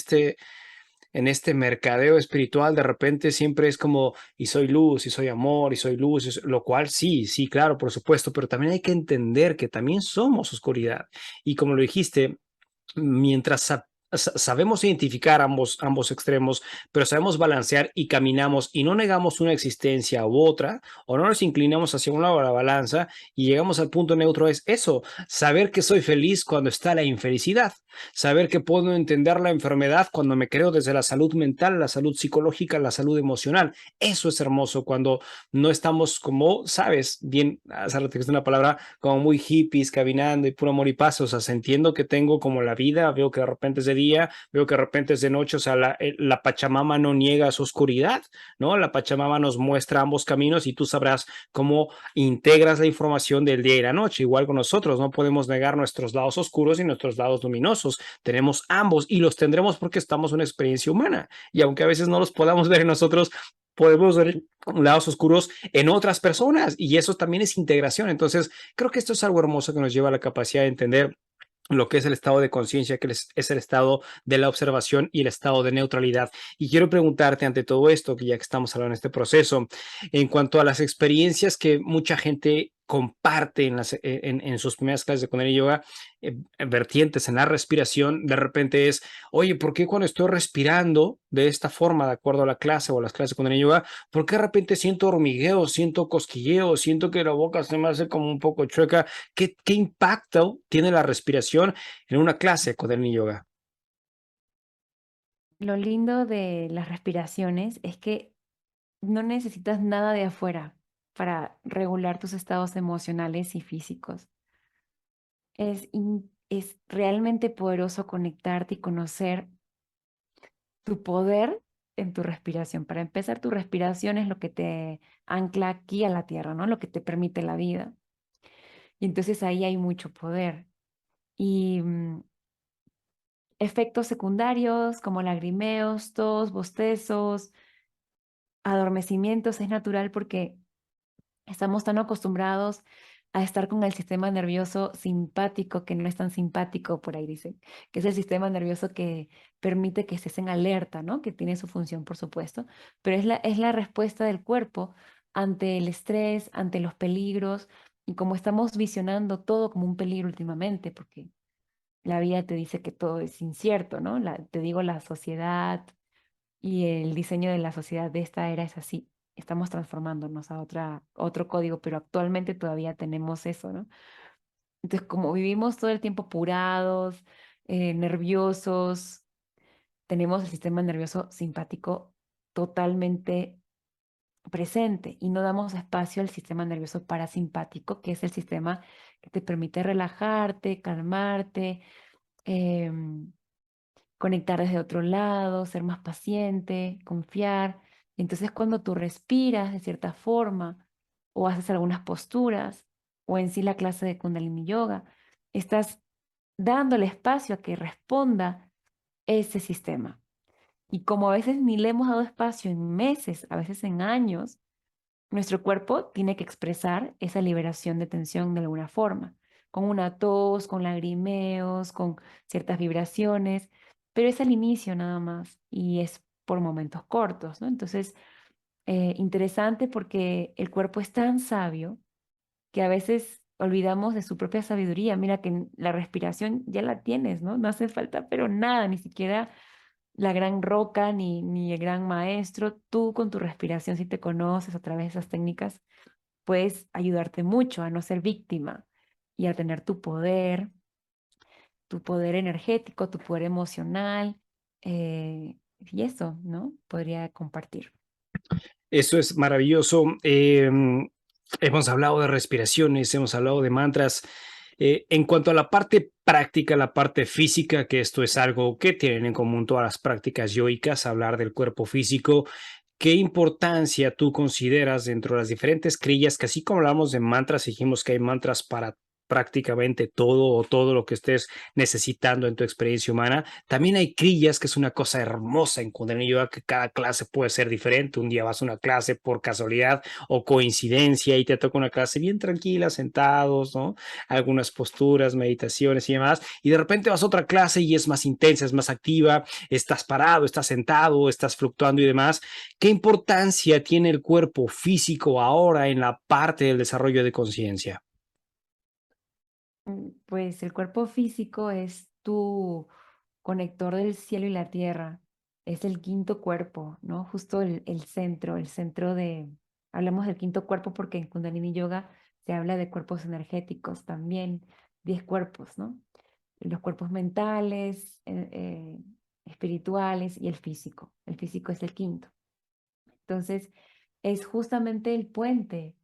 este mercadeo espiritual, de repente siempre es como, y soy luz, y soy amor, y soy luz, lo cual sí, sí, claro, por supuesto, pero también hay que entender que también somos oscuridad. Y como lo dijiste, mientras sabemos identificar ambos extremos, pero sabemos balancear y caminamos y no negamos una existencia u otra, o no nos inclinamos hacia un lado de la balanza y llegamos al punto neutro, es eso, saber que soy feliz cuando está la infelicidad, saber que puedo entender la enfermedad cuando me creo desde la salud mental, la salud psicológica, la salud emocional. Eso es hermoso cuando no estamos como, sabes, bien, hace rato que es una palabra como muy hippies, caminando y puro amor y paz. O sea, entiendo que tengo como la vida, veo que de repente es de día, veo que de repente es de noche. O sea, la Pachamama no niega su oscuridad, ¿no? La Pachamama nos muestra ambos caminos y tú sabrás cómo integras la información del día y la noche. Igual con nosotros, no podemos negar nuestros lados oscuros y nuestros lados luminosos. Tenemos ambos y los tendremos porque estamos en una experiencia humana. Y aunque a veces no los podamos ver en nosotros, podemos ver lados oscuros en otras personas y eso también es integración. Entonces, creo que esto es algo hermoso que nos lleva a la capacidad de entender lo que es el estado de conciencia, que es el estado de la observación y el estado de neutralidad. Y quiero preguntarte ante todo esto, que ya que estamos hablando de este proceso, en cuanto a las experiencias que mucha gente comparte en sus primeras clases de Kundalini Yoga, vertientes en la respiración, de repente es, oye, ¿por qué cuando estoy respirando de esta forma, de acuerdo a la clase o a las clases de Kundalini Yoga, por qué de repente siento hormigueo, siento cosquilleo, siento que la boca se me hace como un poco chueca? ¿Qué impacto tiene la respiración en una clase con el yoga? Lo lindo de las respiraciones es que no necesitas nada de afuera para regular tus estados emocionales y físicos. Es realmente poderoso conectarte y conocer tu poder en tu respiración. Para empezar, tu respiración es lo que te ancla aquí a la tierra, ¿no? Lo que te permite la vida. Y entonces ahí hay mucho poder. Y efectos secundarios como lagrimeos, tos, bostezos, adormecimientos es natural porque estamos tan acostumbrados a estar con el sistema nervioso simpático, que no es tan simpático, por ahí dicen, que es el sistema nervioso que permite que estés en alerta, ¿no? Que tiene su función, por supuesto, pero es la respuesta del cuerpo ante el estrés, ante los peligros, y como estamos visionando todo como un peligro últimamente, porque la vida te dice que todo es incierto, ¿no? Te digo, la sociedad y el diseño de la sociedad de esta era es así. Estamos transformándonos a otro código, pero actualmente todavía tenemos eso, ¿no? Entonces, como vivimos todo el tiempo apurados, nerviosos, tenemos el sistema nervioso simpático totalmente presente y no damos espacio al sistema nervioso parasimpático, que es el sistema que te permite relajarte, calmarte, em, conectar desde otro lado, ser más paciente, confiar. Y entonces cuando tú respiras de cierta forma o haces algunas posturas o en sí la clase de Kundalini Yoga, estás dándole espacio a que responda ese sistema. Y como a veces ni le hemos dado espacio en meses, a veces en años, nuestro cuerpo tiene que expresar esa liberación de tensión de alguna forma, con una tos, con lagrimeos, con ciertas vibraciones, pero es al inicio nada más y es por momentos cortos, ¿no? Entonces, interesante porque el cuerpo es tan sabio que a veces olvidamos de su propia sabiduría. Mira que la respiración ya la tienes, ¿no? No hace falta, pero nada, ni siquiera la gran roca ni el gran maestro. Tú con tu respiración, si te conoces a través de esas técnicas, puedes ayudarte mucho a no ser víctima y a tener tu poder energético, tu poder emocional, y eso, ¿no? Podría compartir. Eso es maravilloso. Hemos hablado de respiraciones, hemos hablado de mantras. En cuanto a la parte práctica, la parte física, que esto es algo que tienen en común todas las prácticas yoicas, hablar del cuerpo físico, ¿qué importancia tú consideras dentro de las diferentes crillas? Que así como hablamos de mantras, dijimos que hay mantras para prácticamente todo o todo lo que estés necesitando en tu experiencia humana. También hay crillas, que es una cosa hermosa en Kundalini Yoga, que cada clase puede ser diferente. Un día vas a una clase por casualidad o coincidencia y te toca una clase bien tranquila, sentados, ¿no? Algunas posturas, meditaciones y demás. Y de repente vas a otra clase y es más intensa, es más activa, estás parado, estás sentado, estás fluctuando y demás. ¿Qué importancia tiene el cuerpo físico ahora en la parte del desarrollo de conciencia? Pues el cuerpo físico es tu conector del cielo y la tierra. Es el quinto cuerpo, ¿no? Justo el centro de... Hablamos del quinto cuerpo porque en Kundalini Yoga se habla de cuerpos energéticos también, 10 cuerpos, ¿no? Los cuerpos mentales, espirituales y el físico. El físico es el quinto. Entonces, es justamente el puente.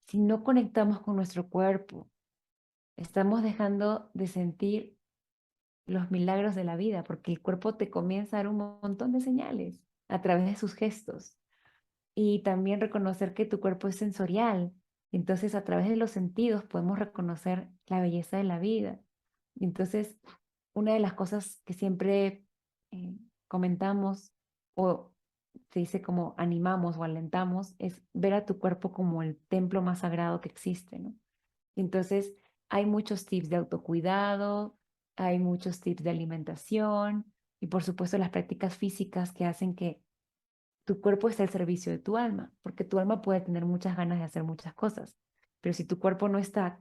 Si no conectamos con nuestro cuerpo, estamos dejando de sentir los milagros de la vida, porque el cuerpo te comienza a dar un montón de señales a través de sus gestos. Y también reconocer que tu cuerpo es sensorial. Entonces, a través de los sentidos podemos reconocer la belleza de la vida. Entonces, una de las cosas que siempre eh, comentamos o se dice como animamos o alentamos es ver a tu cuerpo como el templo más sagrado que existe, ¿no? Entonces, hay muchos tips de autocuidado, hay muchos tips de alimentación y por supuesto las prácticas físicas que hacen que tu cuerpo esté al servicio de tu alma, porque tu alma puede tener muchas ganas de hacer muchas cosas, pero si tu cuerpo no está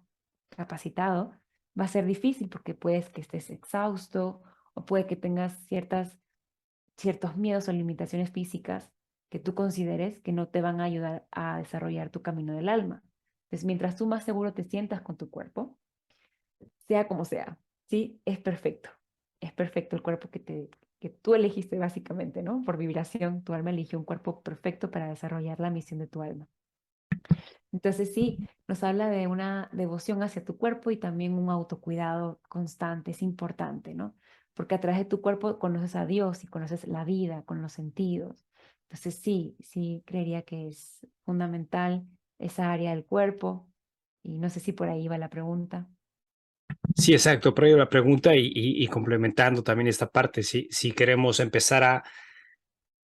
capacitado, va a ser difícil porque puedes que estés exhausto o puede que tengas ciertos miedos o limitaciones físicas que tú consideres que no te van a ayudar a desarrollar tu camino del alma. Entonces, mientras tú más seguro te sientas con tu cuerpo, sea como sea, ¿sí? Es perfecto. Es perfecto el cuerpo que tú elegiste básicamente, ¿no? Por vibración, tu alma eligió un cuerpo perfecto para desarrollar la misión de tu alma. Entonces sí, nos habla de una devoción hacia tu cuerpo y también un autocuidado constante, es importante, ¿no? Porque a través de tu cuerpo conoces a Dios y conoces la vida con los sentidos. Entonces sí, sí, creería que es fundamental esa área del cuerpo y no sé si por ahí va la pregunta. Sí, exacto, pero la pregunta y complementando también esta parte, si queremos empezar a,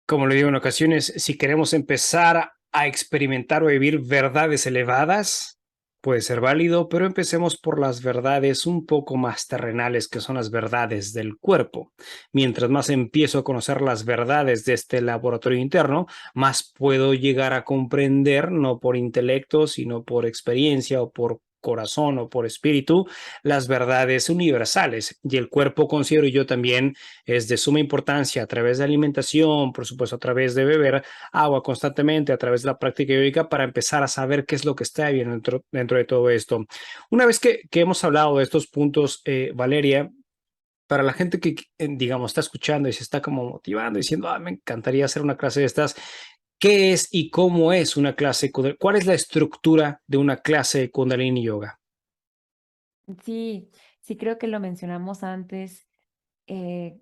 como le digo en ocasiones, si queremos empezar a experimentar o vivir verdades elevadas, puede ser válido, pero empecemos por las verdades un poco más terrenales, que son las verdades del cuerpo. Mientras más empiezo a conocer las verdades de este laboratorio interno, más puedo llegar a comprender, no por intelecto, sino por experiencia o por corazón o por espíritu, las verdades universales. Y el cuerpo, considero yo también, es de suma importancia a través de alimentación, por supuesto, a través de beber agua constantemente, a través de la práctica yoica, para empezar a saber qué es lo que está bien dentro de todo esto. Una vez que hemos hablado de estos puntos, Valeria, para la gente que, digamos, está escuchando y se está como motivando, diciendo, me encantaría hacer una clase de estas, ¿qué es y cómo es una clase? ¿Cuál es la estructura de una clase de Kundalini Yoga? Sí, sí creo que lo mencionamos antes, eh,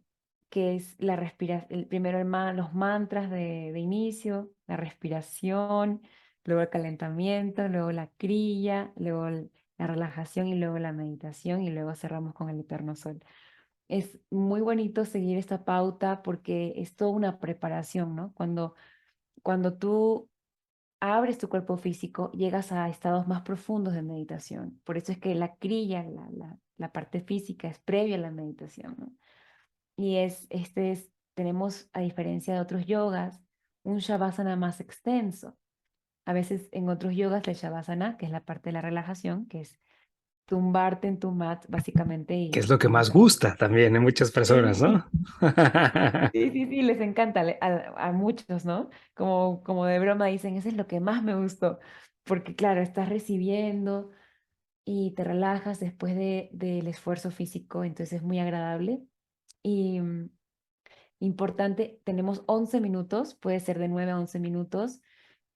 que es la respiración, primero los mantras de inicio, la respiración, luego el calentamiento, luego la crilla, luego la relajación y luego la meditación y luego cerramos con el Eterno Sol. Es muy bonito seguir esta pauta porque es toda una preparación, ¿no? Cuando tú abres tu cuerpo físico, llegas a estados más profundos de meditación. Por eso es que la crilla, la parte física, es previa a la meditación, ¿no? Y tenemos, a diferencia de otros yogas, un shavasana más extenso. A veces en otros yogas el shavasana, que es la parte de la relajación, que es tumbarte en tu mat, básicamente, Que es y lo que más dedicarte. gusta también en muchas personas, Sí, ¿no? sí, sí, sí, les encanta a muchos, ¿no? Como de broma dicen, eso es lo que más me gustó, porque claro, estás recibiendo y te relajas después del esfuerzo físico, entonces es muy agradable. Y importante, tenemos 11 minutos, puede ser de 9 a 11 minutos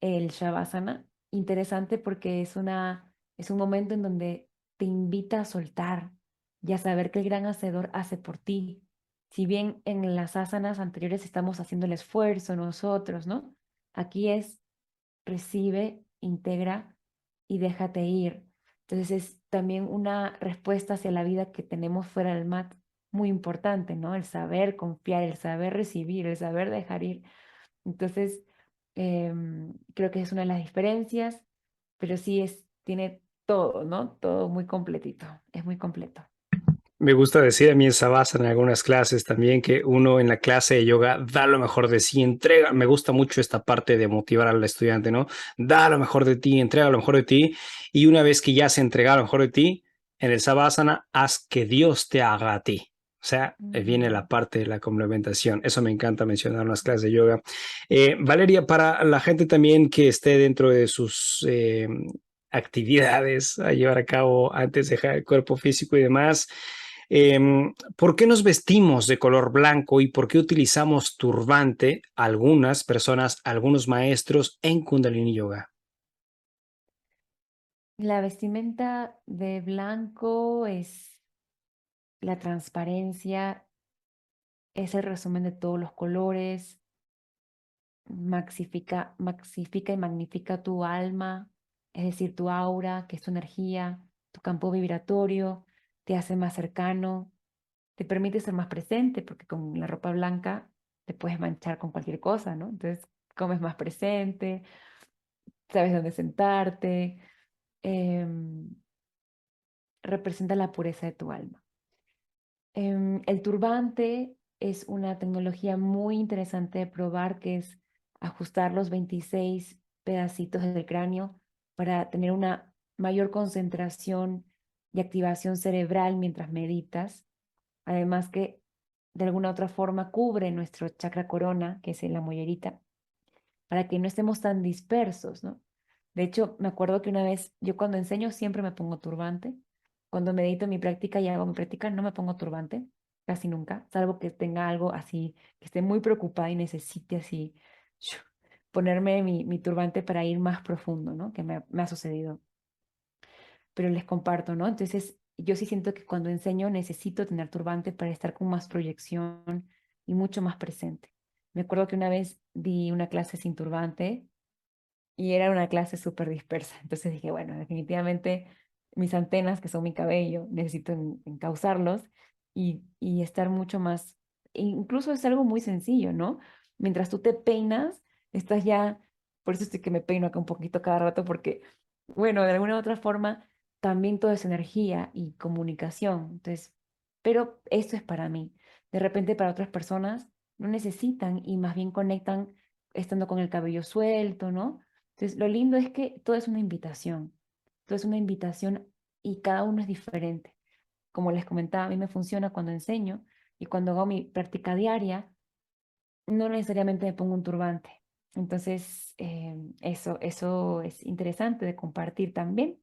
el Shavasana. interesante porque es un momento en donde te invita a soltar y a saber que el gran hacedor hace por ti. Si bien en las asanas anteriores estamos haciendo el esfuerzo nosotros, ¿no? Aquí es recibe, integra y déjate ir. Entonces es también una respuesta hacia la vida que tenemos fuera del mat muy importante, ¿no? El saber confiar, el saber recibir, el saber dejar ir. Entonces, creo que es una de las diferencias, pero sí tiene todo, ¿no? Todo muy completito, es muy completo. Me gusta decir a mí en Savasana en algunas clases también que uno en la clase de yoga da lo mejor de sí, entrega. Me gusta mucho esta parte de motivar al estudiante, ¿no? Da lo mejor de ti, entrega lo mejor de ti. Y una vez que ya se entrega lo mejor de ti, en el Savasana, haz que Dios te haga a ti. O sea, viene Mm. la parte de la complementación. Eso me encanta mencionar en las clases de yoga. Valeria, para la gente también que esté dentro de sus actividades a llevar a cabo antes de dejar el cuerpo físico y demás, ¿por qué nos vestimos de color blanco y por qué utilizamos turbante algunas personas, algunos maestros en Kundalini Yoga? La vestimenta de blanco es la transparencia, es el resumen de todos los colores, maxifica y magnifica tu alma, es decir, tu aura, que es tu energía, tu campo vibratorio, te hace más cercano, te permite ser más presente, porque con la ropa blanca te puedes manchar con cualquier cosa, ¿no? Entonces comes más presente, sabes dónde sentarte, em, representa la pureza de tu alma. El turbante es una tecnología muy interesante de probar, que es ajustar los 26 pedacitos del cráneo para tener una mayor concentración y activación cerebral mientras meditas. Además que de alguna otra forma cubre nuestro chakra corona, que es en la mollerita, para que no estemos tan dispersos, ¿no? De hecho, me acuerdo que una vez, yo cuando enseño siempre me pongo turbante. Cuando medito en mi práctica y hago mi práctica, no me pongo turbante, casi nunca, salvo que tenga algo así, que esté muy preocupada y necesite así ponerme mi turbante para ir más profundo, ¿no? Que me ha sucedido. Pero les comparto, ¿no? Entonces, yo sí siento que cuando enseño necesito tener turbante para estar con más proyección y mucho más presente. Me acuerdo que una vez di una clase sin turbante y era una clase súper dispersa. Entonces dije, bueno, definitivamente mis antenas, que son mi cabello, necesito encauzarlos y estar mucho más. E incluso es algo muy sencillo, ¿no? Mientras tú te peinas, estás ya, por eso estoy que me peino acá un poquito cada rato, porque, bueno, de alguna u otra forma, también todo es energía y comunicación. Entonces, pero esto es para mí. De repente para otras personas no necesitan y más bien conectan estando con el cabello suelto, ¿no? Entonces, lo lindo es que todo es una invitación. Todo es una invitación y cada uno es diferente. Como les comentaba, a mí me funciona cuando enseño y cuando hago mi práctica diaria, no necesariamente me pongo un turbante. Entonces, eso es interesante de compartir también.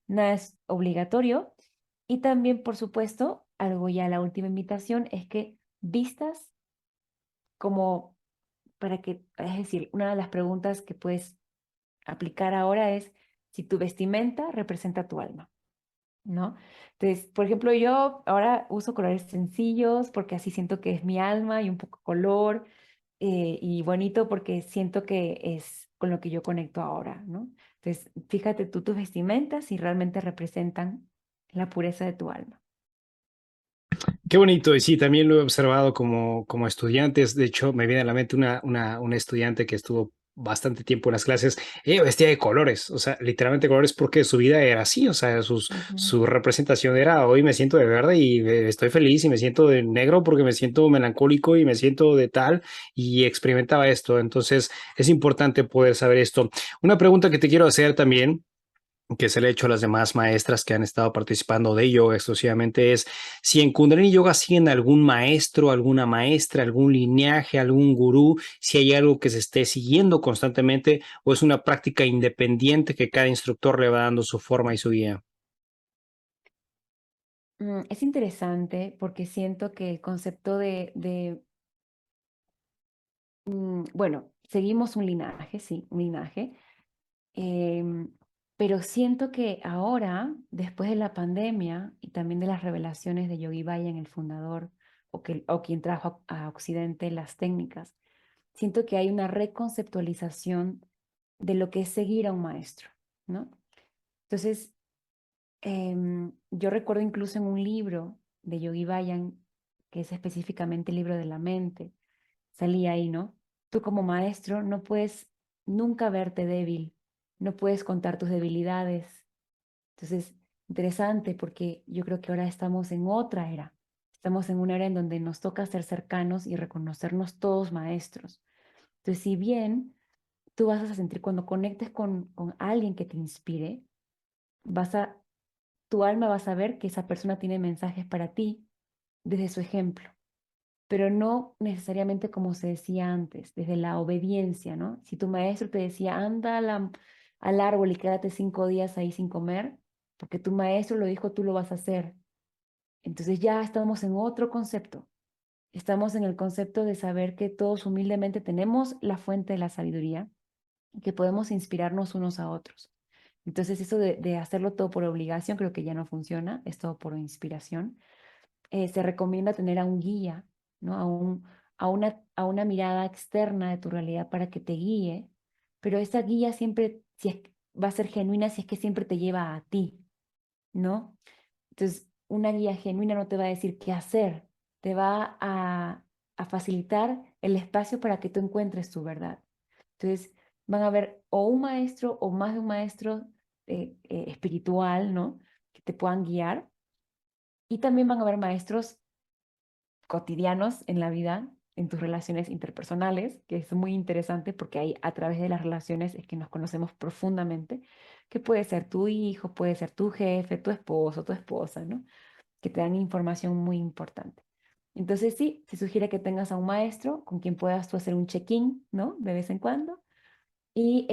Nada es obligatorio. Y también, por supuesto, algo ya la última invitación es que vistas como para que, es decir, una de las preguntas que puedes aplicar ahora es si tu vestimenta representa tu alma, ¿no? Entonces, por ejemplo, yo ahora uso colores sencillos porque así siento que es mi alma y un poco color y bonito porque siento que es con lo que yo conecto ahora, ¿no? Entonces, fíjate tú tus vestimentas si realmente representan la pureza de tu alma. Qué bonito, y sí, también lo he observado como estudiantes. De hecho, me viene a la mente una estudiante que estuvo bastante tiempo en las clases, ella vestía de colores, o sea, literalmente colores porque su vida era así, o sea, Ujú. su representación era hoy me siento de verde y estoy feliz y me siento de negro porque me siento melancólico y me siento de tal y experimentaba esto. Entonces, es importante poder saber esto. Una pregunta que te quiero hacer también que se le ha hecho a las demás maestras que han estado participando de yoga exclusivamente es si en Kundalini Yoga siguen algún maestro, alguna maestra, algún lineaje, algún gurú, si hay algo que se esté siguiendo constantemente o es una práctica independiente que cada instructor le va dando su forma y su guía. Es interesante porque siento que el concepto bueno, seguimos un linaje, sí, un linaje, Pero siento que ahora, después de la pandemia y también de las revelaciones de Yogi Bayan, el fundador, o quien trajo a Occidente las técnicas, siento que hay una reconceptualización de lo que es seguir a un maestro, ¿no? Entonces, yo recuerdo incluso en un libro de Yogi Bayan, que es específicamente el libro de la mente, salía ahí, ¿no? Tú como maestro no puedes nunca verte débil, no puedes contar tus debilidades. Entonces, interesante porque yo creo que ahora estamos en otra era. Estamos en una era en donde nos toca ser cercanos y reconocernos todos maestros. Entonces, si bien tú vas a sentir cuando conectes con alguien que te inspire, vas a, tu alma va a saber que esa persona tiene mensajes para ti desde su ejemplo, pero no necesariamente como se decía antes, desde la obediencia, ¿no? Si tu maestro te decía, anda al árbol y quédate 5 días ahí sin comer, porque tu maestro lo dijo, tú lo vas a hacer. Entonces ya estamos en otro concepto. Estamos en el concepto de saber que todos humildemente tenemos la fuente de la sabiduría y que podemos inspirarnos unos a otros. Entonces eso de hacerlo todo por obligación creo que ya no funciona, es todo por inspiración. Se recomienda tener a un guía, ¿no? A una mirada externa de tu realidad para que te guíe, pero esa guía siempre va a ser genuina si es que siempre te lleva a ti, ¿no? Entonces, una guía genuina no te va a decir qué hacer, te va a facilitar el espacio para que tú encuentres tu verdad. Entonces, van a haber o un maestro o más de un maestro espiritual, ¿no? Que te puedan guiar. Y también van a haber maestros cotidianos en la vida, en tus relaciones interpersonales, que es muy interesante porque ahí a través de las relaciones es que nos conocemos profundamente, que puede ser tu hijo, puede ser tu jefe, tu esposo, tu esposa, ¿no? Que te dan información muy importante. Entonces sí, se sugiere que tengas a un maestro con quien puedas tú hacer un check-in, ¿no? De vez en cuando. Y,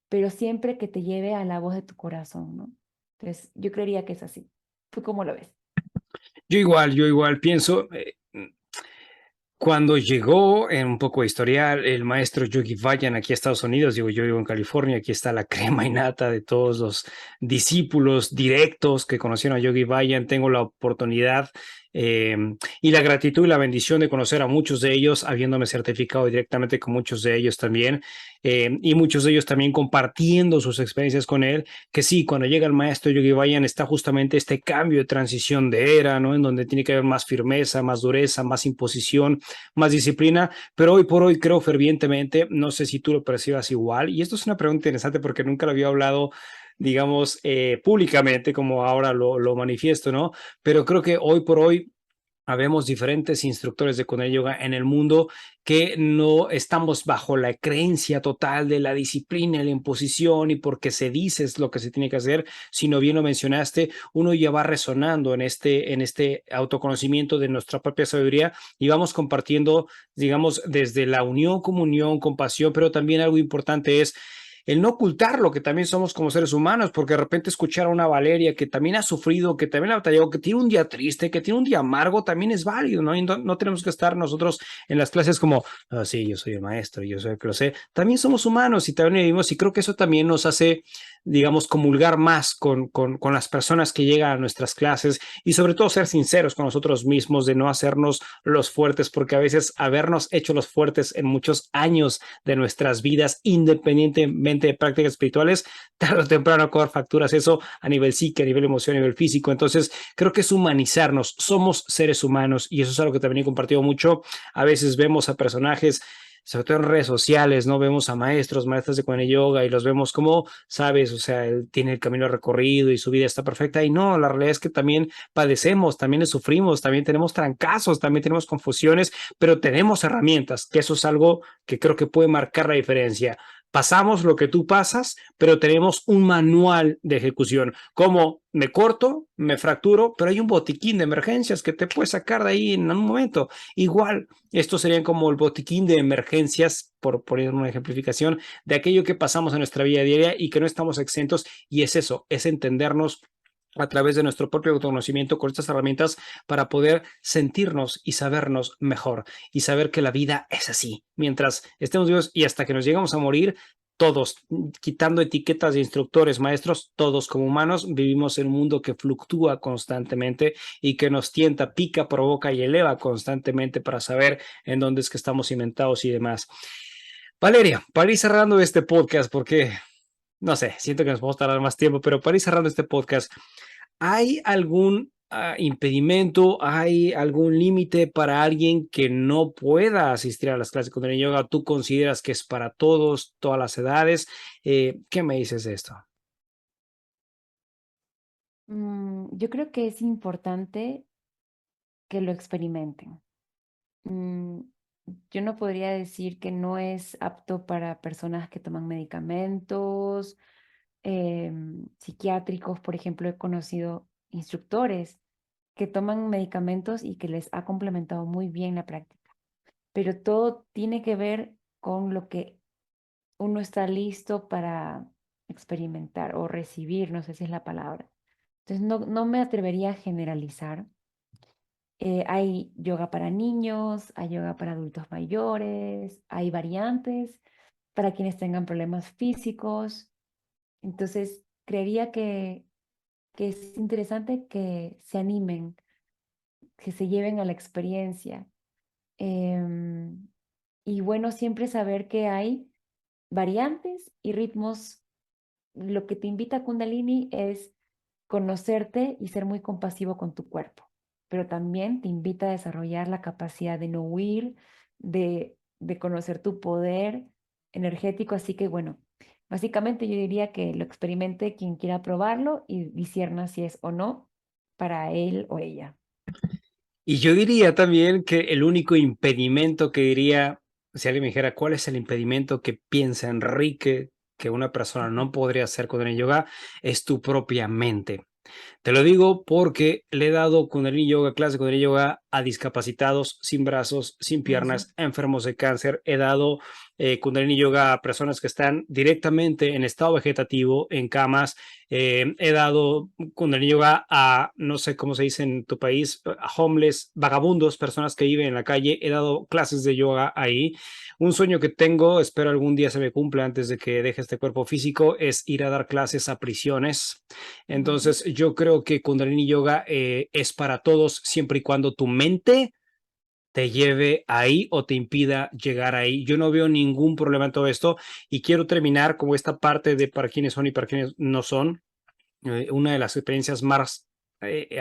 pero siempre que te lleve a la voz de tu corazón, ¿no? Entonces, yo creería que es así. ¿Tú cómo lo ves? Yo igual pienso, cuando llegó, en un poco de historial, el maestro Yogi Vayan aquí a Estados Unidos, digo, yo vivo en California, aquí está la crema y nata de todos los discípulos directos que conocieron a Yogi Vayan. Tengo la oportunidad y la gratitud y la bendición de conocer a muchos de ellos, habiéndome certificado directamente con muchos de ellos también, y muchos de ellos también compartiendo sus experiencias con él, que sí, cuando llega el maestro Yogi Vayan está justamente este cambio de transición de era, ¿no? En donde tiene que haber más firmeza, más dureza, más imposición, más disciplina, pero hoy por hoy creo fervientemente, no sé si tú lo percibas igual, y esto es una pregunta interesante porque nunca lo había hablado, digamos, públicamente como ahora lo manifiesto, ¿no? Pero creo que hoy por hoy habemos diferentes instructores de Kundalini Yoga en el mundo que no estamos bajo la creencia total de la disciplina y la imposición y porque se dice es lo que se tiene que hacer, sino bien lo mencionaste, uno ya va resonando en este autoconocimiento de nuestra propia sabiduría y vamos compartiendo, digamos, desde la unión, comunión, compasión, pero también algo importante es el no ocultar lo que también somos como seres humanos, porque de repente escuchar a una Valeria que también ha sufrido, que también ha batallado, que tiene un día triste, que tiene un día amargo, también es válido, ¿no? Y no tenemos que estar nosotros en las clases como, ah, sí, yo soy el maestro, yo soy el que lo sé. También somos humanos y también vivimos, y creo que eso también nos hace, digamos, comulgar más con las personas que llegan a nuestras clases y sobre todo ser sinceros con nosotros mismos, de no hacernos los fuertes, porque a veces habernos hecho los fuertes en muchos años de nuestras vidas, independientemente de prácticas espirituales, tarde o temprano cobrar facturas, eso a nivel psique, a nivel emoción, a nivel físico. Entonces, creo que es humanizarnos, somos seres humanos y eso es algo que también he compartido mucho. A veces vemos a personajes, sobre todo en redes sociales, ¿no? Vemos a maestros, maestras de Kundalini Yoga y los vemos como, sabes, o sea, él tiene el camino recorrido y su vida está perfecta. Y no, la realidad es que también padecemos, también le sufrimos, también tenemos trancazos, también tenemos confusiones, pero tenemos herramientas, que eso es algo que creo que puede marcar la diferencia. Pasamos lo que tú pasas, pero tenemos un manual de ejecución. Como me corto, me fracturo, pero hay un botiquín de emergencias que te puede sacar de ahí en un momento. Igual, esto sería como el botiquín de emergencias, por poner una ejemplificación, de aquello que pasamos en nuestra vida diaria y que no estamos exentos. Y es eso, es entendernos a través de nuestro propio autoconocimiento con estas herramientas para poder sentirnos y sabernos mejor y saber que la vida es así. Mientras estemos vivos y hasta que nos llegamos a morir, todos, quitando etiquetas de instructores, maestros, todos como humanos vivimos en un mundo que fluctúa constantemente y que nos tienta, pica, provoca y eleva constantemente para saber en dónde es que estamos cimentados y demás. Valeria, para ir cerrando este podcast, porque no sé, siento que nos podemos tardar más tiempo, pero para ir cerrando este podcast, ¿hay algún impedimento, hay algún límite para alguien que no pueda asistir a las clases de Kundalini Yoga? ¿Tú consideras que es para todos, todas las edades? ¿Qué me dices de esto? Yo creo que es importante que lo experimenten. Mm, yo no podría decir que no es apto para personas que toman medicamentos psiquiátricos. Por ejemplo, he conocido instructores que toman medicamentos y que les ha complementado muy bien la práctica, pero todo tiene que ver con lo que uno está listo para experimentar o recibir, no sé si es la palabra. Entonces, no me atrevería a generalizar. Hay yoga para niños, hay yoga para adultos mayores, hay variantes para quienes tengan problemas físicos. Entonces, creería que es interesante que se animen, que se lleven a la experiencia. Em, y bueno, siempre saber que hay variantes y ritmos. Lo que te invita a Kundalini es conocerte y ser muy compasivo con tu cuerpo, pero también te invita a desarrollar la capacidad de no huir, de conocer tu poder energético. Así que bueno, básicamente yo diría que lo experimente quien quiera probarlo y discierna si es o no para él o ella. Y yo diría también que el único impedimento que diría, si alguien me dijera, ¿cuál es el impedimento que piensa Enrique que una persona Ujú. no podría hacer con el yoga? Es tu propia mente. Te lo digo porque le he dado Kundalini Yoga, clase de Kundalini Yoga a discapacitados, sin brazos, sin Ujú. piernas, enfermos de cáncer. He dado Kundalini Yoga a personas que están directamente en estado vegetativo, en camas. He dado Kundalini Yoga a, no sé cómo se dice en tu país, a homeless, vagabundos, personas que viven en la calle. He dado clases de yoga ahí. Un sueño que tengo, espero algún día se me cumpla antes de que deje este cuerpo físico, es ir a dar clases a prisiones. Ujú. Entonces, yo creo que Kundalini Yoga es para todos siempre y cuando tu mente te lleve ahí o te impida llegar ahí. Yo no veo ningún problema en todo esto y quiero terminar como esta parte de para quienes son y para quienes no son. Una de las experiencias más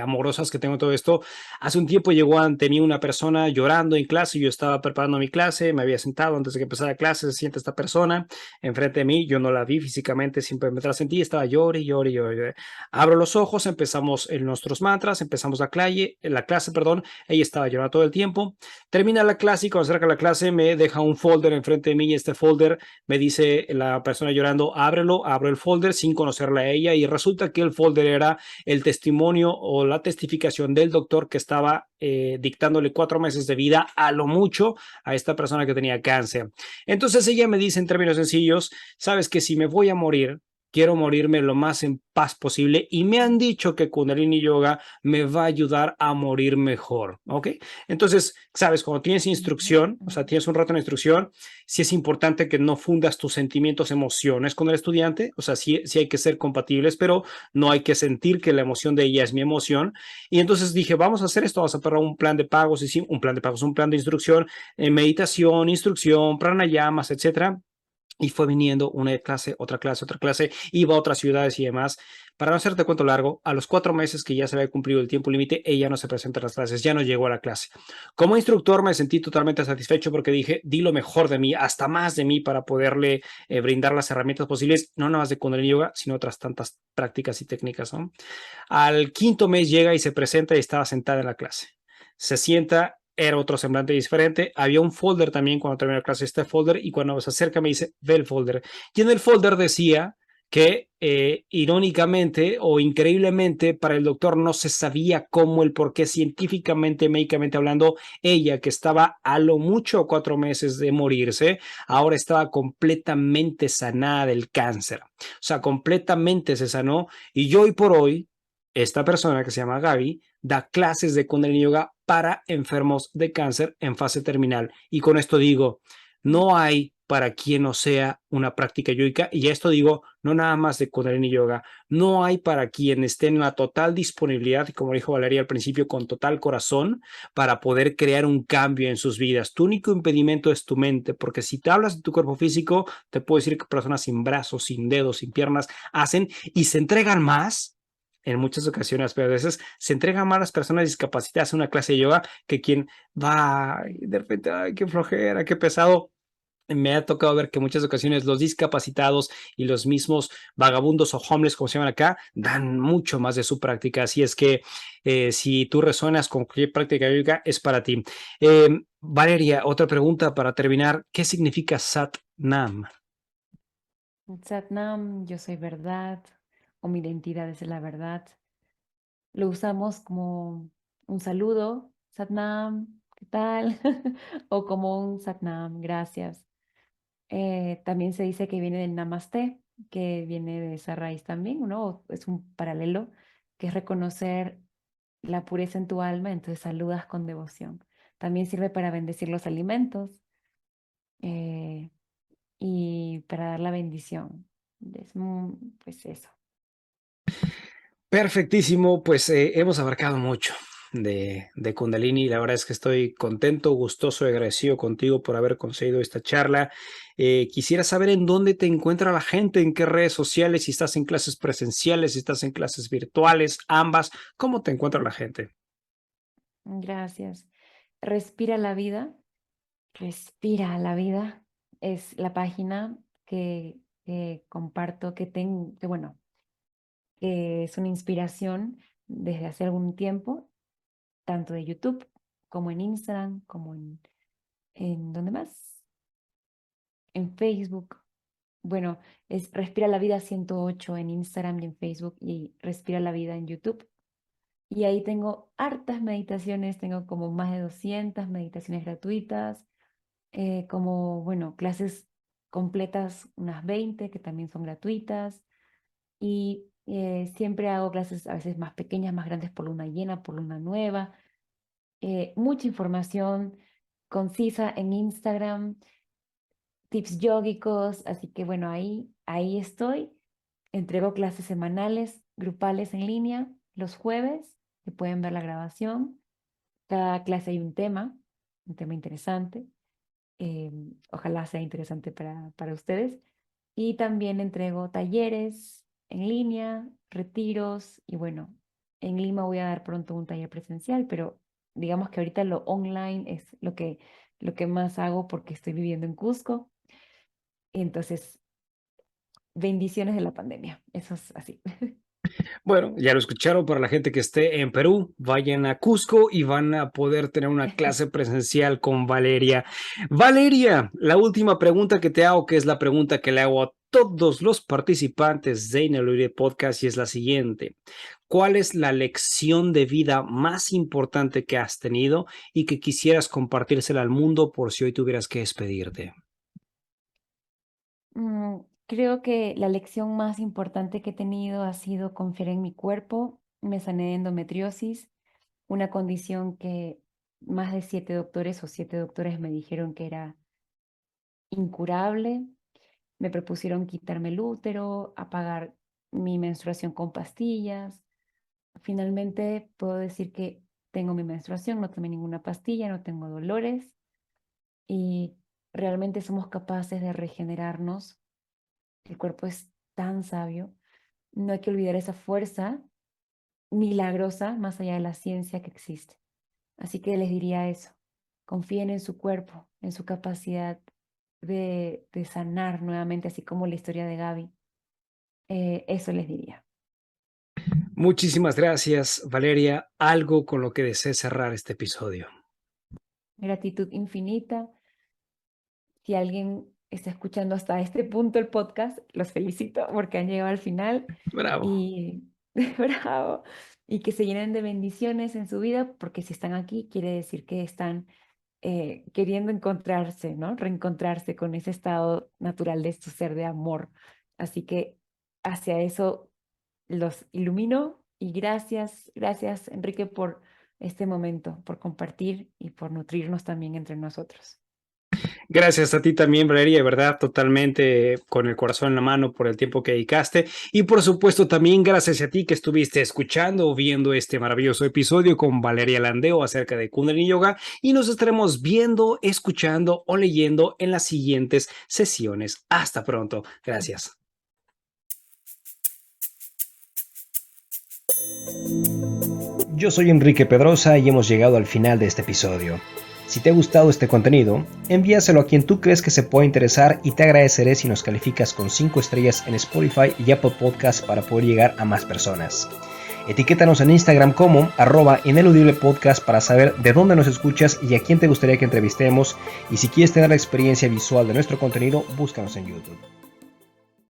amorosas que tengo en todo esto. Hace un tiempo llegó ante mí una persona llorando en clase. Yo estaba preparando mi clase, me había sentado antes de que empezara la clase. Se siente esta persona enfrente de mí. Yo no la vi físicamente, simplemente la sentí. Estaba llore, llore, llore. Abro los ojos, empezamos en nuestros mantras, empezamos la clase, perdón. Ella estaba llorando todo el tiempo. Termina la clase y cuando se acerca la clase me deja un folder enfrente de mí y este folder me dice la persona llorando, ábrelo, abro el folder sin conocerla a ella y resulta que el folder era el testimonio o la testificación del doctor que estaba dictándole 4 meses de vida a lo mucho a esta persona que tenía cáncer. Entonces ella me dice en términos sencillos, sabes que si me voy a morir, quiero morirme lo más en paz posible y me han dicho que Kundalini Yoga me va a ayudar a morir mejor, ¿ok? Entonces, sabes, cuando tienes Ujú. instrucción, o sea, Ujú. tienes un rato en instrucción, sí es importante que no fundas tus sentimientos, emociones con el estudiante, o sea, sí hay que ser compatibles, pero no hay que sentir que la emoción de ella es mi emoción. Y entonces dije, vamos a hacer esto, vamos a preparar un plan de pagos, y sí, un plan de pagos, un plan de instrucción, meditación, instrucción, pranayamas, etcétera. Y fue viniendo una clase, otra clase, otra clase, iba a otras ciudades y demás. Para no hacerte cuento largo, a los 4 meses que ya se había cumplido el tiempo límite, ella no se presenta a las clases, ya no llegó a la clase. Como instructor me sentí totalmente satisfecho porque dije, di lo mejor de mí, hasta más de mí para poderle brindar las herramientas posibles, no nada más de Kundalini Yoga, sino otras tantas prácticas y técnicas, ¿no? Al 5.º mes llega y se presenta y estaba sentada en la clase. Se sienta, era otro semblante diferente. Había un folder también cuando terminó la clase, este folder, y cuando se acerca me dice, ve el folder. Y en el folder decía que irónicamente o increíblemente para el doctor no se sabía cómo, el por qué científicamente, médicamente hablando, ella que estaba a lo mucho 4 meses de morirse, ahora estaba completamente sanada del cáncer. O sea, completamente se sanó y yo hoy por hoy esta persona que se llama Gaby da clases de Kundalini Yoga para enfermos de cáncer en fase terminal. Y con esto digo, no hay para quien no sea una práctica yoica. Y esto digo, no nada más de Kundalini Yoga, no hay para quien esté en la total disponibilidad, como dijo Valeria al principio, con total corazón para poder crear un cambio en sus vidas. Tu único impedimento es tu mente, porque si te hablas de tu cuerpo físico, te puedo decir que personas sin brazos, sin dedos, sin piernas hacen y se entregan más en muchas ocasiones, pero a veces se entregan más las personas discapacitadas en una clase de yoga que quien va y de repente, ay, qué flojera, qué pesado. Me ha tocado ver que en muchas ocasiones los discapacitados y los mismos vagabundos o homeless, como se llaman acá, dan mucho más de su práctica. Así es que si tú resuenas con cualquier práctica yoga, es para ti. Valeria, otra pregunta para terminar. ¿Qué significa Sat Nam? Satnam, yo soy verdad, o mi identidad es la verdad. Lo usamos como un saludo, Satnam, ¿qué tal? O como un Satnam, gracias. También se dice que viene del Namaste, que viene de esa raíz también, ¿no? Es un paralelo, que es reconocer la pureza en tu alma, entonces saludas con devoción. También sirve para bendecir los alimentos eh, y para dar la bendición. Pues eso. Perfectísimo, pues hemos abarcado mucho de Kundalini. La verdad es que estoy contento, gustoso y agradecido contigo por haber conseguido esta charla. Quisiera saber en dónde te encuentra la gente, en qué redes sociales, si estás en clases presenciales, si estás en clases virtuales, ambas, ¿cómo te encuentra la gente? Gracias. Respira la vida, respira la vida. Es la página que comparto, bueno, que es una inspiración desde hace algún tiempo, tanto de YouTube como en Instagram, como en ¿dónde más? En Facebook. Bueno, es Respira la Vida 108 en Instagram y en Facebook y Respira la Vida en YouTube. Y ahí tengo hartas meditaciones, tengo como más de 200 meditaciones gratuitas, como, bueno, clases completas, unas 20 que también son gratuitas. Y siempre hago clases a veces más pequeñas, más grandes por luna llena, por luna nueva. Mucha información concisa en Instagram, tips yógicos, así que bueno, ahí estoy. Entrego clases semanales, grupales en línea, los jueves, que pueden ver la grabación. Cada clase hay un tema interesante. eh, Ojalá sea interesante para ustedes. Y también entrego talleres en línea, retiros y bueno, en Lima voy a dar pronto un taller presencial, pero digamos que ahorita lo online es lo que más hago porque estoy viviendo en Cusco. Entonces, bendiciones de la pandemia. Eso es así. Bueno, ya lo escucharon, para la gente que esté en Perú, vayan a Cusco y van a poder tener una clase presencial con Valeria. Valeria, la última pregunta que te hago, que es la pregunta que le hago a todos los participantes de Ineludible Podcast, y es la siguiente. ¿Cuál es la lección de vida más importante que has tenido y que quisieras compartírsela al mundo por si hoy tuvieras que despedirte? Creo que la lección más importante que he tenido ha sido confiar en mi cuerpo. Me sané de endometriosis, una condición que más de 7 doctores o 7 doctores me dijeron que era incurable. Me propusieron quitarme el útero, apagar mi menstruación con pastillas. Finalmente puedo decir que tengo mi menstruación, no tomé ninguna pastilla, no tengo dolores y realmente somos capaces de regenerarnos. El cuerpo es tan sabio. No hay que olvidar esa fuerza milagrosa más allá de la ciencia que existe. Así que les diría eso. Confíen en su cuerpo, en su capacidad de sanar nuevamente, así como la historia de Gaby. Eso les diría. Muchísimas gracias, Valeria. Algo con lo que desees cerrar este episodio. Gratitud infinita. Si alguien está escuchando hasta este punto el podcast, los felicito porque han llegado al final Bravo. y bravo. Y que se llenen de bendiciones en su vida, porque si están aquí, quiere decir que están queriendo encontrarse, ¿no? Reencontrarse con ese estado natural de su ser de amor. Así que hacia eso los ilumino y gracias, gracias Enrique por este momento, por compartir y por nutrirnos también entre nosotros. Gracias a ti también, Valeria, de verdad, totalmente con el corazón en la mano por el tiempo que dedicaste. Y por supuesto, también gracias a ti que estuviste escuchando o viendo este maravilloso episodio con Valeria Landeo acerca de Kundalini Yoga. Y nos estaremos viendo, escuchando o leyendo en las siguientes sesiones. Hasta pronto. Gracias. Yo soy Enrique Pedrosa y hemos llegado al final de este episodio. Si te ha gustado este contenido, envíaselo a quien tú crees que se pueda interesar y te agradeceré si nos calificas con 5 estrellas en Spotify y Apple Podcasts para poder llegar a más personas. Etiquétanos en Instagram como @ineludiblepodcast para saber de dónde nos escuchas y a quién te gustaría que entrevistemos, y si quieres tener la experiencia visual de nuestro contenido, búscanos en YouTube.